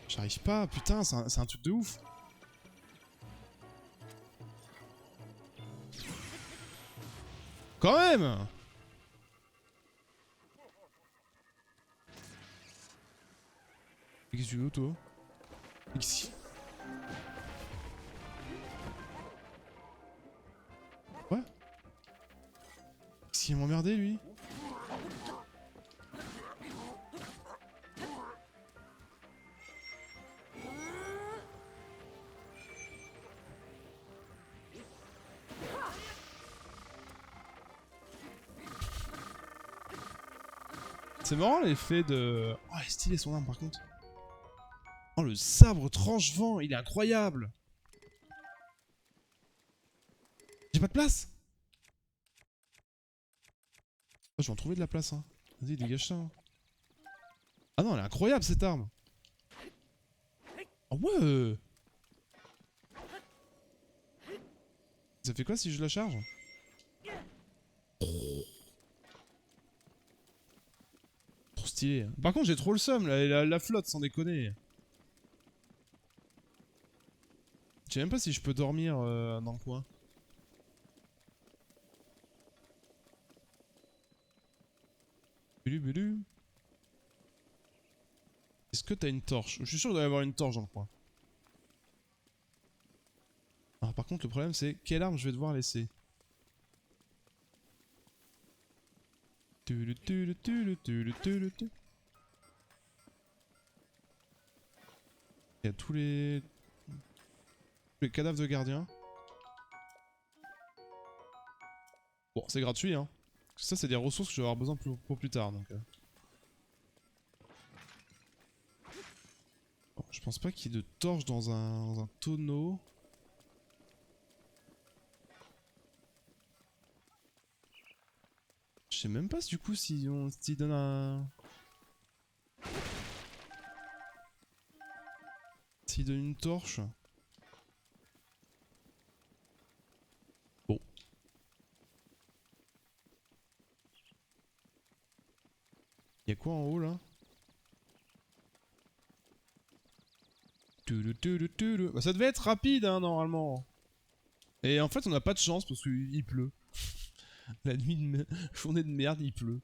Speaker 1: J'arrive pas, putain, c'est un truc de ouf. Quand même! Qu'est-ce que tu veux, toi? Ici. Ouais? Qu'est-ce qu'il m'a emmerdé, lui? C'est marrant l'effet de... Oh, elle est stylée son arme par contre. Oh, le sabre tranche-vent, il est incroyable. J'ai pas de place. Oh, je vais en trouver de la place, hein. Vas-y, dégage ça. Hein. Ah non, elle est incroyable cette arme. Oh ouais. Ça fait quoi si je la charge? Trop stylé. Par contre, j'ai trop le seum, la flotte, sans déconner. Je sais même pas si je peux dormir dans le coin. Bulu bulu. Est-ce que t'as une torche? Je suis sûr qu'il doit y avoir une torche dans le coin. Alors par contre le problème c'est quelle arme je vais devoir laisser. Il y a tous les cadavres de gardiens. Bon c'est gratuit hein. Parce que ça c'est des ressources que je vais avoir besoin pour plus tard donc. Bon, je pense pas qu'il y ait de torche dans un tonneau. Je sais même pas du coup si on s'y donne un... S'il donne une torche. Bon. Y'a quoi en haut là? Bah, ça devait être rapide hein normalement. Et en fait on a pas de chance parce qu'il pleut. La nuit de journée de merde il pleut.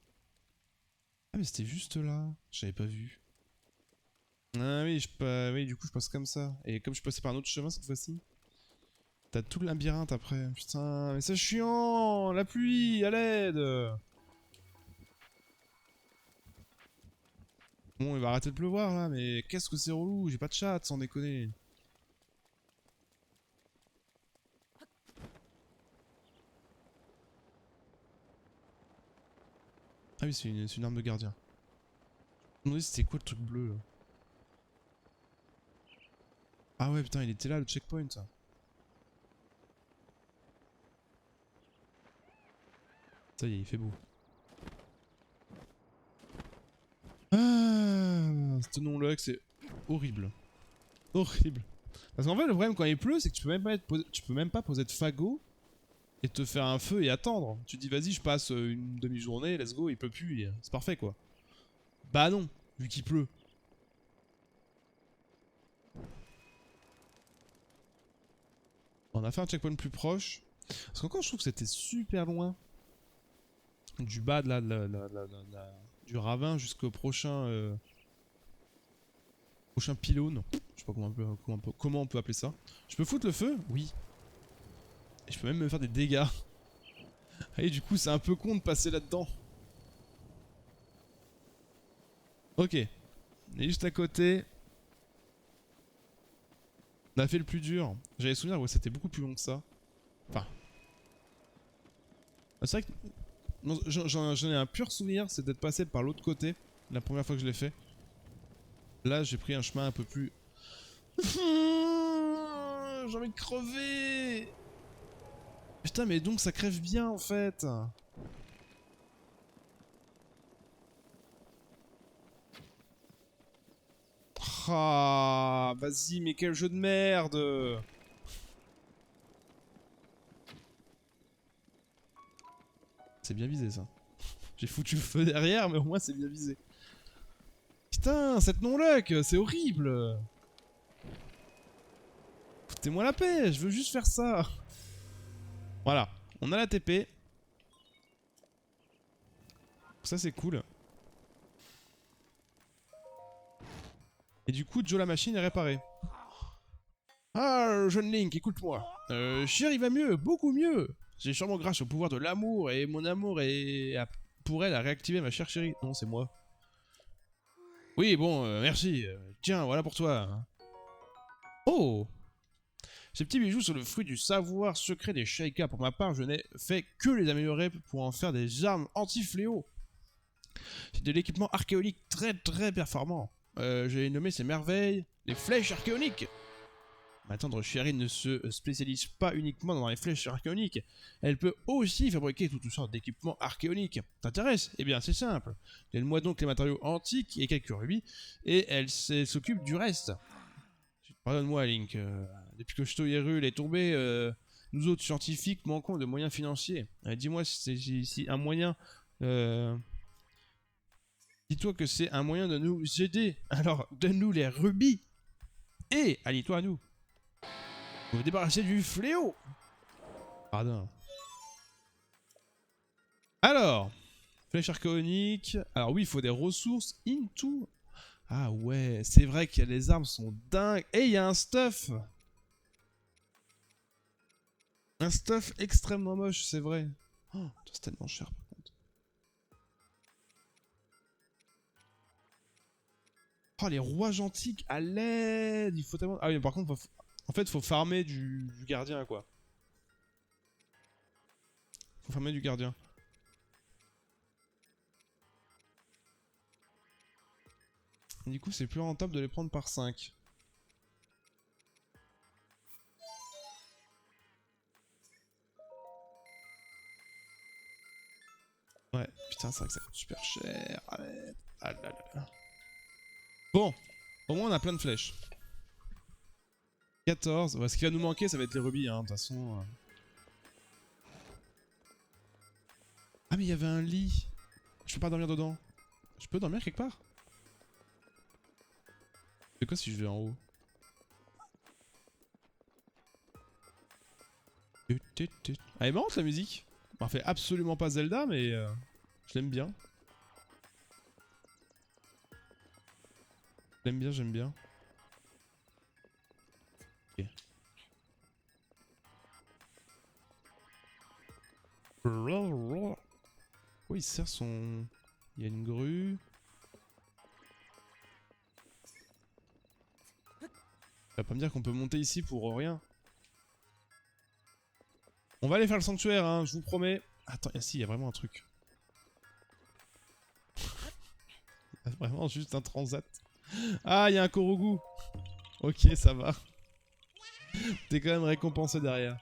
Speaker 1: Ah mais c'était juste là. J'avais pas vu. Ah oui, oui, du coup je passe comme ça. Et comme je passais par un autre chemin cette fois-ci. T'as tout le labyrinthe après. Putain, mais c'est chiant. La pluie, à l'aide. Bon, il va arrêter de pleuvoir là, mais qu'est-ce que c'est relou, j'ai pas de chat, sans déconner. Ah oui, c'est une arme de gardien. Je me demandais c'était quoi le truc bleu là. Ah ouais, putain, il était là le checkpoint. Ça y est, il fait beau. Ah, ce nom-là, c'est horrible. Horrible. Parce qu'en fait, le problème quand il pleut, c'est que tu peux même pas poser de fagot et te faire un feu et attendre. Tu te dis, vas-y, je passe une demi-journée, let's go, il pleut plus, c'est parfait quoi. Bah non, vu qu'il pleut. On a fait un checkpoint plus proche. Parce qu'encore, je trouve que c'était super loin. Du bas de du ravin jusqu'au prochain pylône. Je sais pas comment on peut appeler ça. Je peux foutre le feu? Oui. Et je peux même me faire des dégâts. Et du coup, c'est un peu con de passer là-dedans. Ok. On est juste à côté. On a fait le plus dur. J'avais souvenir que c'était beaucoup plus long que ça. Enfin. C'est vrai que j'en ai un pur souvenir, c'est d'être passé par l'autre côté. La première fois que je l'ai fait. Là, j'ai pris un chemin un peu plus... J'ai envie de crever. Putain, mais donc ça crève bien en fait. Ah, vas-y, mais quel jeu de merde. C'est bien visé ça. J'ai foutu le feu derrière, mais au moins c'est bien visé. Putain, cette non-luck, c'est horrible. Foutez-moi la paix, je veux juste faire ça. Voilà, on a la TP. Ça c'est cool. Et du coup, Joe la machine est réparée. Ah, jeune Link, écoute-moi. Chérie va mieux, beaucoup mieux. C'est sûrement grâce au pouvoir de l'amour et mon amour pour elle a réactivé ma chère chérie. Non, c'est moi. Oui, bon, merci. Tiens, voilà pour toi. Oh! Ces petits bijoux sont le fruit du savoir secret des Shaika. Pour ma part, je n'ai fait que les améliorer pour en faire des armes anti-fléau. C'est de l'équipement archéonique très très performant. J'ai nommé ces merveilles les flèches archéoniques. Ma tendre chérie ne se spécialise pas uniquement dans les flèches archéoniques. Elle peut aussi fabriquer toutes sortes d'équipements archéoniques. T'intéresse? Eh bien, c'est simple. Donne-moi donc les matériaux antiques et quelques rubis, et elle s'occupe du reste. Pardonne-moi, Link. Depuis que Stohirul est tombé, nous autres scientifiques manquons de moyens financiers. Dis-moi si un moyen... Dis-toi que c'est un moyen de nous aider. Alors, donne-nous les rubis. Et allie-toi à nous. Vous vous débarrasser du fléau. Pardon. Alors, flèche archéonique. Alors oui, il faut des ressources into. Ah ouais, c'est vrai que les armes sont dingues. Et il y a un stuff. Un stuff extrêmement moche, c'est vrai. Oh, c'est tellement cher par contre. Oh, les rouages antiques à l'aide. Il faut tellement... Ah oui, par contre, en fait, faut farmer du gardien, quoi. Faut farmer du gardien. Et du coup, c'est plus rentable de les prendre par 5. Ouais, putain, c'est vrai que ça coûte super cher. Arrête. Ah là là. Bon, au moins on a plein de flèches. 14. Ouais, ce qui va nous manquer, ça va être les rubis, hein, de toute façon. Ah, mais il y avait un lit. Je peux pas dormir dedans. Je peux dormir quelque part? C'est quoi si je vais en haut? Elle est marrante la musique. On fait absolument pas Zelda, mais je l'aime bien. J'aime bien, j'aime bien. Ok. Oh, il sert son... Il y a une grue. Tu vas pas me dire qu'on peut monter ici pour rien. On va aller faire le sanctuaire, hein, je vous promets. Attends, si, il y a vraiment un truc. Vraiment juste un transat. Ah, il y a un Korogu. Ok, ça va. T'es quand même récompensé derrière.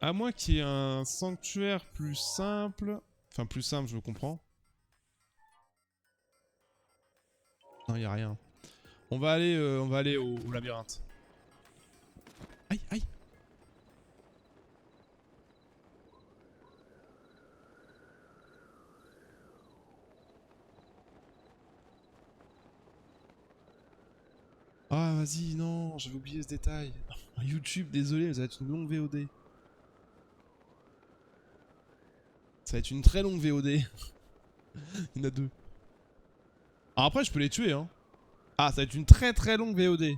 Speaker 1: À moins qu'il y ait un sanctuaire plus simple. Enfin, plus simple, je comprends. Non, il y a rien. On va aller au labyrinthe. Aïe, aïe. Ah, vas-y, non, j'avais oublié ce détail. YouTube, désolé, mais ça va être une longue VOD. Ça va être une très longue VOD. Il y en a deux. Alors après, je peux les tuer, hein. Ah, ça va être une très très longue VOD.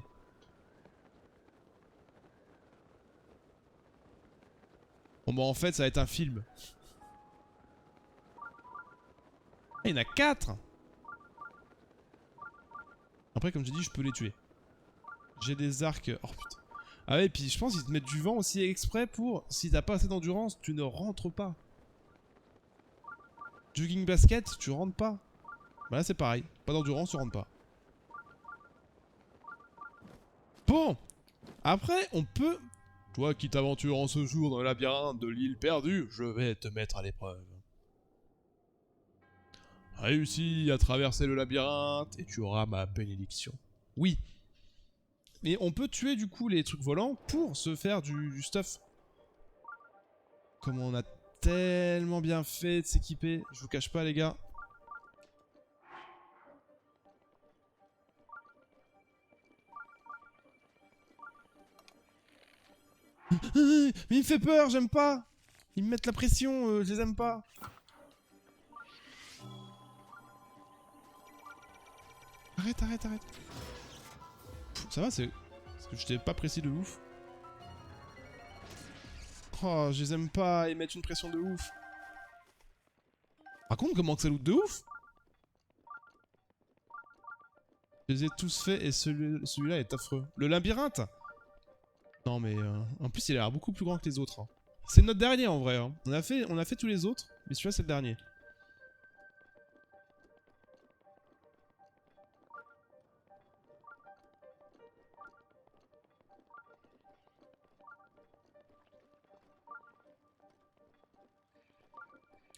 Speaker 1: Bon, bah en fait, ça va être un film. Ah, il y en a 4. Après, comme j'ai dit, je peux les tuer. J'ai des arcs... Oh putain. Ah ouais, et puis je pense qu'ils te mettent du vent aussi exprès pour... Si t'as pas assez d'endurance, tu ne rentres pas. Jogging basket, tu rentres pas. Bah là c'est pareil. Pas d'endurance, tu rentres pas. Bon. Après, on peut... Toi qui t'aventures en ce jour dans le labyrinthe de l'île perdue, je vais te mettre à l'épreuve. Réussis à traverser le labyrinthe et tu auras ma bénédiction. Oui. Mais on peut tuer du coup les trucs volants pour se faire du stuff. Comme on a tellement bien fait de s'équiper, je vous cache pas les gars. Mais il me fait peur, j'aime pas. Ils me mettent la pression, je les aime pas. Arrête, arrête, arrête. Pff, ça va, c'est... Parce que je t'ai pas précis de ouf. Oh, je les aime pas, ils mettent une pression de ouf. Par contre, comment que ça loot de ouf? Je les ai tous faits et celui-là est affreux. Le labyrinthe? Non mais... En plus, il a l'air beaucoup plus grand que les autres. Hein. C'est notre dernier en vrai. Hein. On a fait tous les autres, mais celui-là c'est le dernier.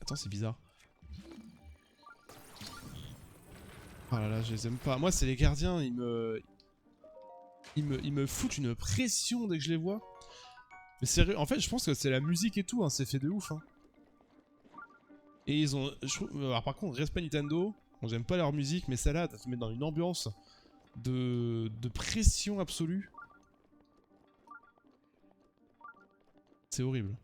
Speaker 1: Attends, c'est bizarre. Oh là là, je les aime pas. Moi, c'est les gardiens, ils me foutent une pression dès que je les vois. Mais sérieux, en fait, je pense que c'est la musique et tout, hein, c'est fait de ouf. Hein. Et ils ont... alors par contre, respect Nintendo, bon, j'aime pas leur musique, mais celle-là, ça te met dans une ambiance de pression absolue. C'est horrible.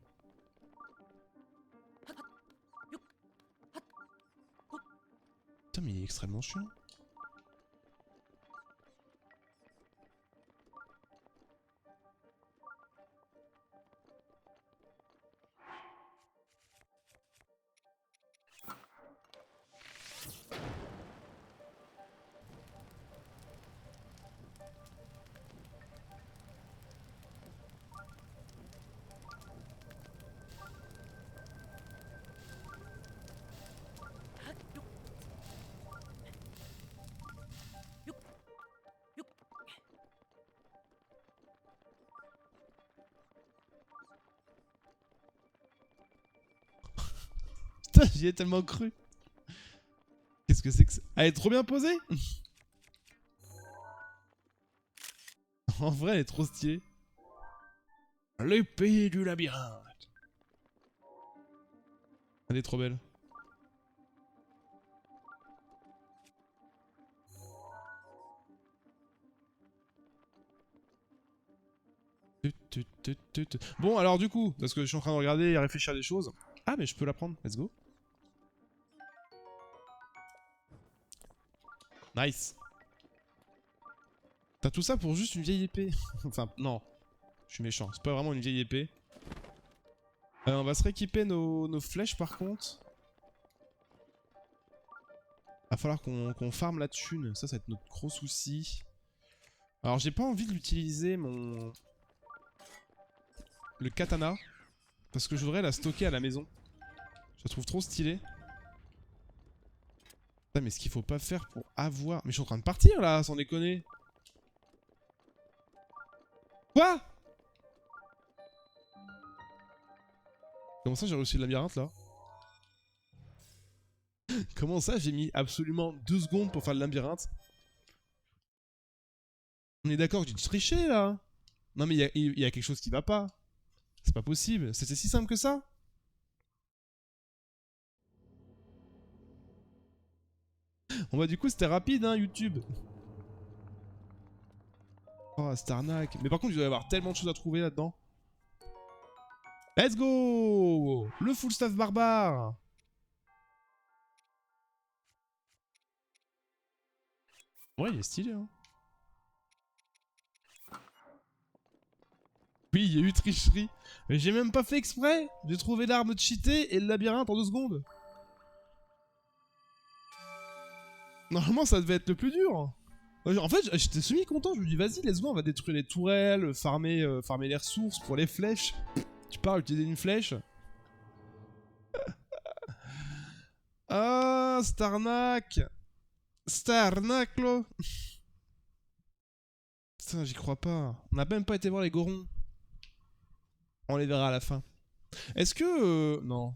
Speaker 1: Putain, mais il est extrêmement chiant. Putain, j'y ai tellement cru. Qu'est-ce que c'est que ça? Ah, elle est trop bien posée. En vrai, elle est trop stylée. Le pays du labyrinthe. Elle est trop belle. Bon, alors du coup, parce que je suis en train de regarder et réfléchir à des choses. Ah, mais je peux la prendre, let's go. Nice. T'as tout ça pour juste une vieille épée. Enfin, non. Je suis méchant, c'est pas vraiment une vieille épée. On va se rééquiper nos flèches par contre. Va falloir qu'on farme la thune. Ça va être notre gros souci. Alors j'ai pas envie d'utiliser le katana. Parce que je voudrais la stocker à la maison. Je la trouve trop stylée. Putain, mais ce qu'il faut pas faire pour avoir... Mais je suis en train de partir là, sans déconner. Quoi? Comment ça j'ai réussi le labyrinthe là? Comment ça j'ai mis absolument 2 secondes pour faire le labyrinthe? On est d'accord que j'ai triché là? Non mais il y a quelque chose qui va pas. C'est pas possible. C'était si simple que ça? Bon bah du coup c'était rapide hein YouTube. Oh cette arnaque. Mais par contre il doit y avoir tellement de choses à trouver là-dedans. Let's go! Le full staff barbare! Ouais il est stylé hein. Oui il y a eu tricherie. Mais j'ai même pas fait exprès. J'ai trouvé l'arme cheatée et le labyrinthe en 2 secondes. Normalement ça devait être le plus dur. En fait j'étais semi-content. Je me dis vas-y let's go on va détruire les tourelles, farmer les ressources pour les flèches. Tu pars utiliser une flèche. Ah, Starnac! Starnac, là! Putain, j'y crois pas. On n'a même pas été voir les gorons. On les verra à la fin. Est-ce que... non.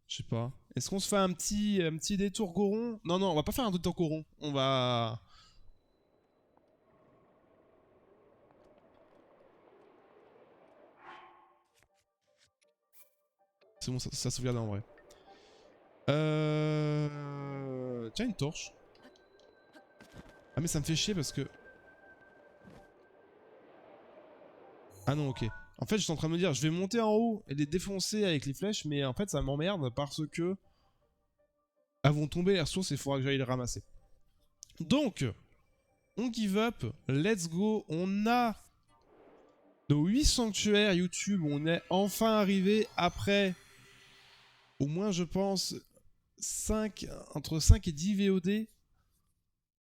Speaker 1: Je sais pas. Est-ce qu'on se fait un petit détour goron? Non, non, on va pas faire un détour goron. On va... C'est bon, ça sauvegarde en vrai. Tiens, une torche. Ah mais ça me fait chier parce que... Ah non, ok. En fait, je suis en train de me dire, je vais monter en haut et les défoncer avec les flèches, mais en fait, ça m'emmerde parce que... elles vont tomber les ressources et il faudra que j'aille les ramasser. Donc, on give up, let's go, on a nos 8 sanctuaires YouTube, on est enfin arrivé après, au moins je pense, entre 5 et 10 VOD.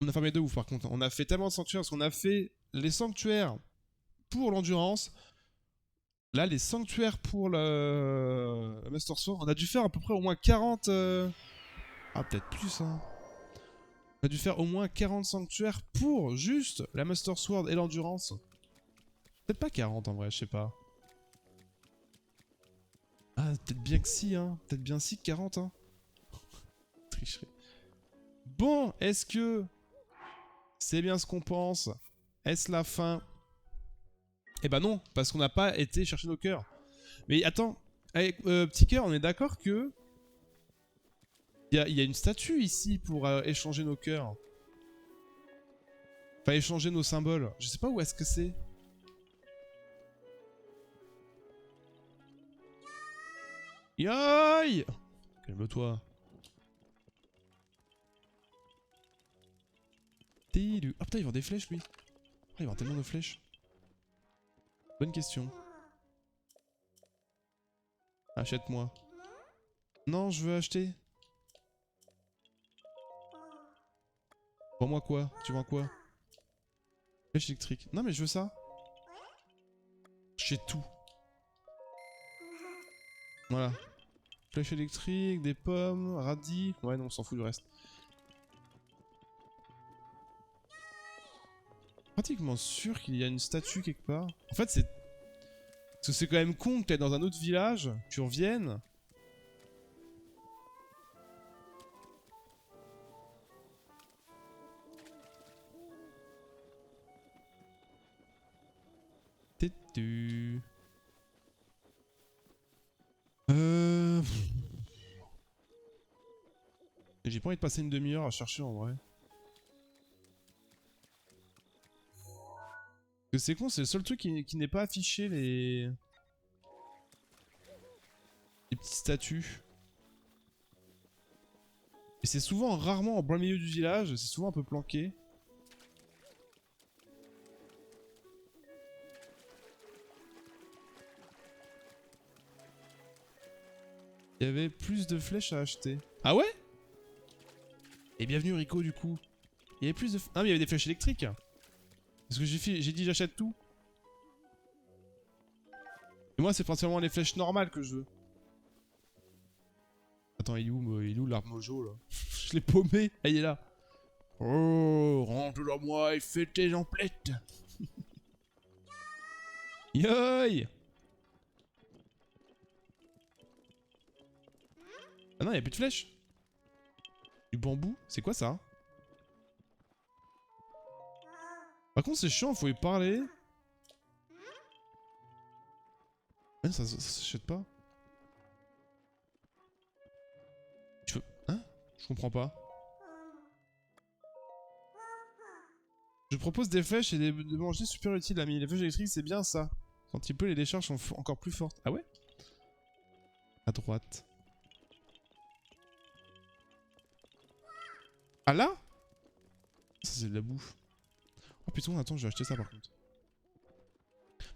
Speaker 1: On a fermé de ouf par contre, on a fait tellement de sanctuaires parce qu'on a fait les sanctuaires pour l'endurance, là les sanctuaires pour le Master Sword, on a dû faire à peu près au moins 40... Ah peut-être plus hein. On a dû faire au moins 40 sanctuaires pour juste la Master Sword et l'endurance. Peut-être pas 40 en vrai, je sais pas. Ah, peut-être bien que si, hein. Peut-être bien si que 40, hein. Tricherie. Bon, est-ce que c'est bien ce qu'on pense? Est-ce la fin? Eh ben non, parce qu'on n'a pas été chercher nos cœurs. Mais attends, allez, petit cœur, on est d'accord que... Il y a une statue ici pour échanger nos cœurs. Enfin, échanger nos symboles. Je sais pas où est-ce que c'est. Yaï! Calme-toi. Ah putain, il vend des flèches lui. Oh, il vend tellement de flèches. Bonne question. Achète-moi. Non, je veux acheter. Vends-moi quoi? Tu vends quoi? Flèche électrique. Non mais je veux ça. J'ai tout. Voilà. Flèche électrique, des pommes, radis. Ouais non, on s'en fout du reste. Pratiquement sûr qu'il y a une statue quelque part. En fait c'est... Parce que c'est quand même con que t'es dans un autre village, tu reviennes. Tétu. J'ai pas envie de passer une demi-heure à chercher en vrai. Parce que c'est con, c'est le seul truc qui n'est pas affiché, les petits statues. Et c'est souvent rarement en plein milieu du village, c'est souvent un peu planqué. Il y avait plus de flèches à acheter. Ah ouais? Et bienvenue Rico du coup. Il y avait plus de... Ah mais il y avait des flèches électriques. Parce que j'ai dit j'achète tout. Et moi c'est principalement les flèches normales que je veux. Attends, il est où l'arbre mojo là? Je l'ai paumé. Ah il est là. Oh, rentre dans moi et fais tes emplettes. Yoï. Ah non, il n'y a plus de flèches. Du bambou? C'est quoi ça? Par contre, c'est chiant, faut y parler. Ah, ça s'achète pas. Tu veux... Hein? Je comprends pas. Je propose des flèches et des manger super utiles, l'ami. Les flèches électriques, c'est bien ça. Quand il pleut, les décharges sont encore plus fortes. Ah ouais? À droite. Ah là? Ça, c'est de la bouffe. Oh putain, attends, je vais acheter ça par contre.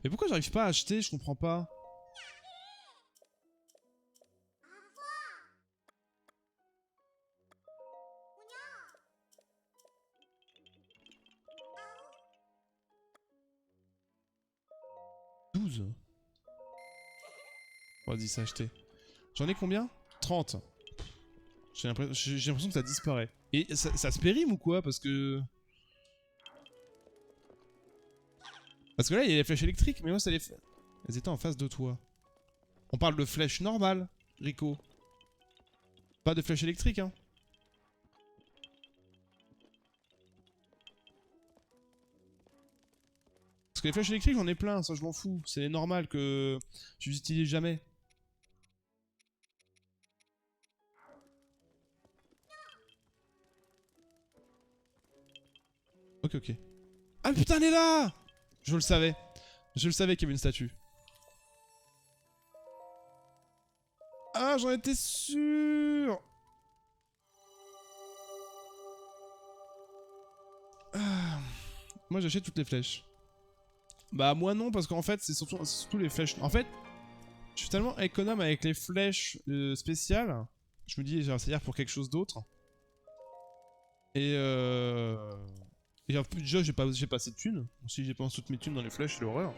Speaker 1: Mais pourquoi j'arrive pas à acheter? Je comprends pas. Vas-y, c'est acheté. J'en ai combien? 30. J'ai l'impression que ça disparaît. Et ça se périme ou quoi? Parce que là, il y a les flèches électriques, mais moi, ça les fait. Elles étaient en face de toi. On parle de flèches normales, Rico. Pas de flèches électriques, hein. Parce que les flèches électriques, j'en ai plein, ça je m'en fous. C'est normal que je les utilise jamais. Ok, ok. Ah putain, elle est là! Je le savais. Je le savais qu'il y avait une statue. Ah, j'en étais sûr! Ah. Moi, j'achète toutes les flèches. Bah, moi non, parce qu'en fait, c'est surtout les flèches. En fait, je suis tellement économe avec les flèches spéciales. Je me dis, ça sert pour quelque chose d'autre. Et déjà, j'ai pas assez de thunes. Si j'ai pas toutes mes thunes dans les flèches, c'est l'horreur.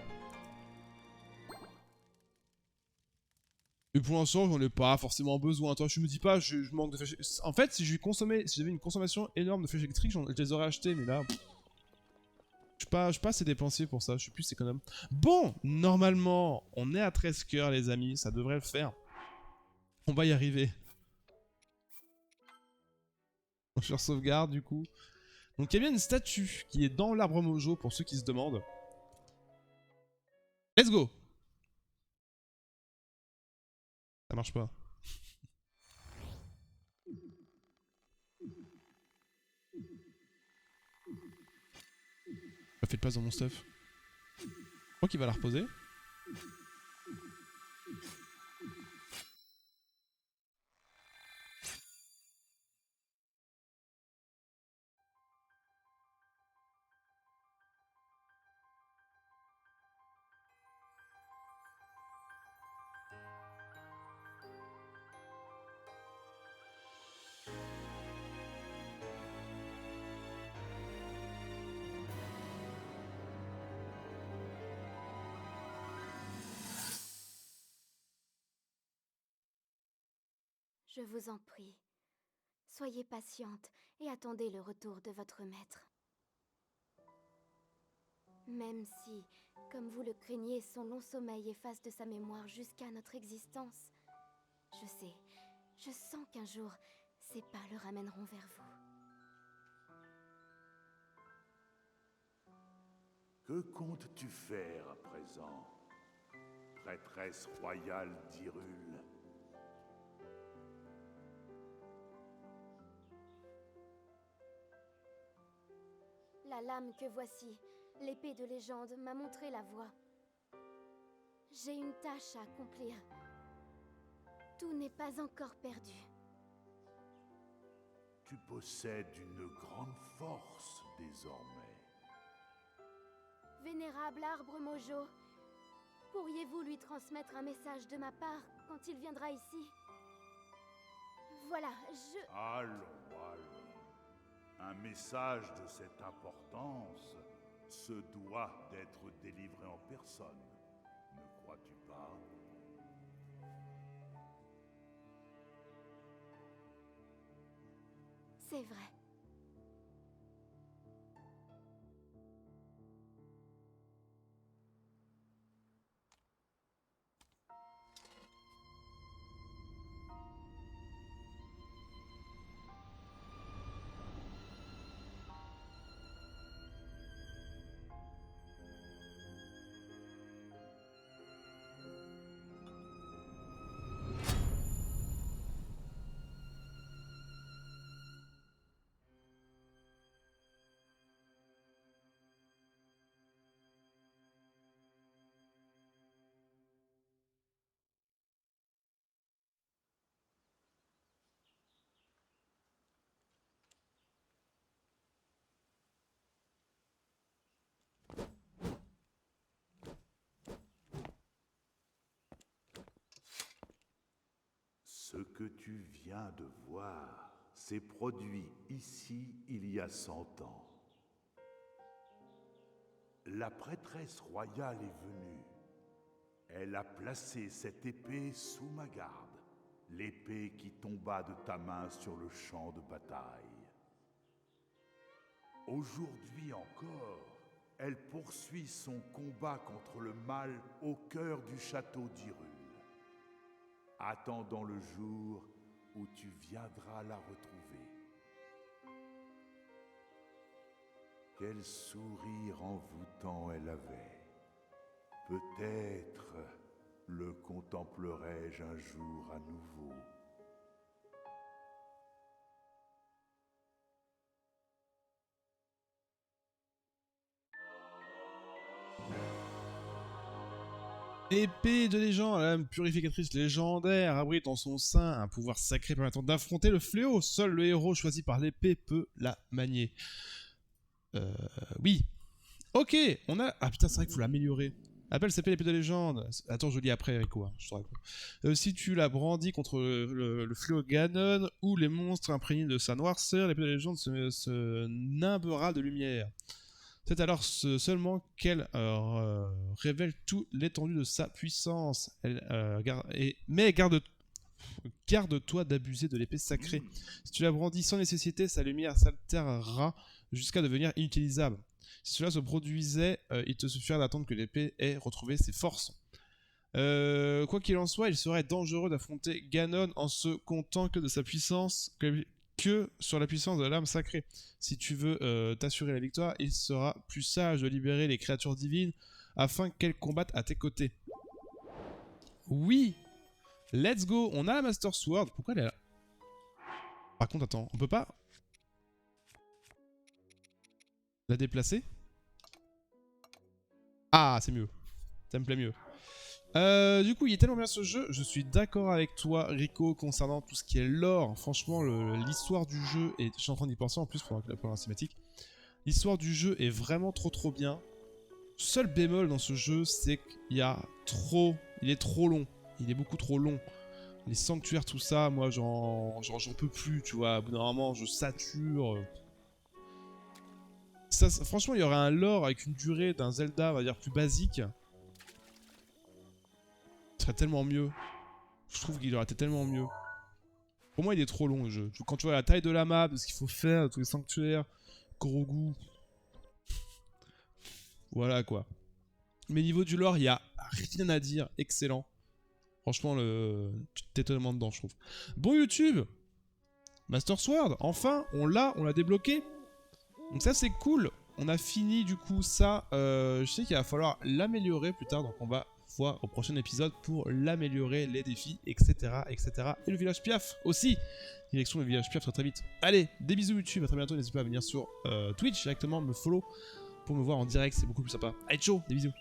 Speaker 1: Et pour l'instant, j'en ai pas forcément besoin. Toi, je me dis pas, je manque de flèches. En fait, si j'avais une consommation énorme de flèches électriques, je les aurais achetées, mais là. Je suis pas assez dépensier pour ça, je suis plus économe. Bon, normalement, on est à 13 cœurs, les amis, ça devrait le faire. On va y arriver. On sur sauvegarde, du coup. Donc, il y a bien une statue qui est dans l'arbre mojo, pour ceux qui se demandent. Let's go! Ça marche pas. Faites place dans mon stuff. Je crois qu'il va la reposer.
Speaker 2: Je vous en prie, soyez patiente et attendez le retour de votre maître. Même si, comme vous le craignez, son long sommeil efface de sa mémoire jusqu'à notre existence, je sens qu'un jour, ses pas le ramèneront vers vous.
Speaker 3: Que comptes-tu faire à présent, prêtresse royale d'Hyrule?
Speaker 2: La lame que voici, l'épée de légende, m'a montré la voie. J'ai une tâche à accomplir. Tout n'est pas encore perdu.
Speaker 3: Tu possèdes une grande force désormais.
Speaker 2: Vénérable arbre Mojo, pourriez-vous lui transmettre un message de ma part quand il viendra ici? Voilà,
Speaker 3: Allons, allons. Un message de cette importance se doit d'être délivré en personne, ne crois-tu pas?
Speaker 2: C'est vrai.
Speaker 3: Ce que tu viens de voir s'est produit ici il y a 100 ans. La prêtresse royale est venue. Elle a placé cette épée sous ma garde, l'épée qui tomba de ta main sur le champ de bataille. Aujourd'hui encore, elle poursuit son combat contre le mal au cœur du château d'Hyrule, attendant le jour où tu viendras la retrouver. Quel sourire envoûtant elle avait. Peut-être le contemplerai-je un jour à nouveau.
Speaker 1: Épée de légende, la lame purificatrice légendaire abrite en son sein un pouvoir sacré permettant d'affronter le fléau. Seul le héros choisi par l'épée peut la manier. Oui. Ok, on a... Ah putain, c'est vrai qu'il faut l'améliorer. Appelle cette épée l'épée de légende. Attends, je lis après, Rico. Hein, je te raconte. Si tu la brandis contre le fléau Ganon ou les monstres imprégnés de sa noirceur, l'épée de légende se nimbera de lumière. C'est alors seulement qu'elle révèle toute l'étendue de sa puissance. Mais garde-toi d'abuser de l'épée sacrée. Si tu la brandis sans nécessité, sa lumière s'altérera jusqu'à devenir inutilisable. Si cela se produisait, il te suffirait d'attendre que l'épée ait retrouvé ses forces. Quoi qu'il en soit, il serait dangereux d'affronter Ganon en se comptant que de sa puissance, que sur la puissance de la lame sacrée. Si tu veux t'assurer la victoire, il sera plus sage de libérer les créatures divines afin qu'elles combattent à tes côtés. Oui, let's go. On a la Master Sword. Pourquoi elle est là? Par contre, attends, on peut pas la déplacer? Ah, c'est mieux. Ça me plaît mieux. Du coup, il est tellement bien ce jeu. Je suis d'accord avec toi, Rico, concernant tout ce qui est lore. Franchement, l'histoire du jeu, et je suis en train d'y penser en plus pendant la cinématique. L'histoire du jeu est vraiment trop bien. Seul bémol dans ce jeu, c'est qu'il y a trop... Il est trop long. Il est beaucoup trop long. Les sanctuaires, tout ça, moi, j'en peux plus, tu vois. Au bout d'un moment, je sature. Ça, franchement, il y aurait un lore avec une durée d'un Zelda, on va dire, plus basique. Ce serait tellement mieux. Je trouve qu'il aurait été tellement mieux. Pour moi, il est trop long, le jeu. Quand tu vois la taille de la map, de ce qu'il faut faire, tous les sanctuaires, Grogu... Voilà, quoi. Mais niveau du lore, il n'y a rien à dire. Excellent. Franchement, tu t'es totalement dedans, je trouve. Bon, YouTube, Master Sword, enfin, on l'a débloqué. Donc ça, c'est cool. On a fini, du coup, ça. Je sais qu'il va falloir l'améliorer plus tard, donc on va voir au prochain épisode pour l'améliorer, les défis, etc., etc. Et le village Piaf aussi. Direction le village Piaf très vite. Allez, des bisous YouTube, à très bientôt. N'hésitez pas à venir sur Twitch directement, me follow pour me voir en direct, c'est beaucoup plus sympa. Allez, ciao, des bisous.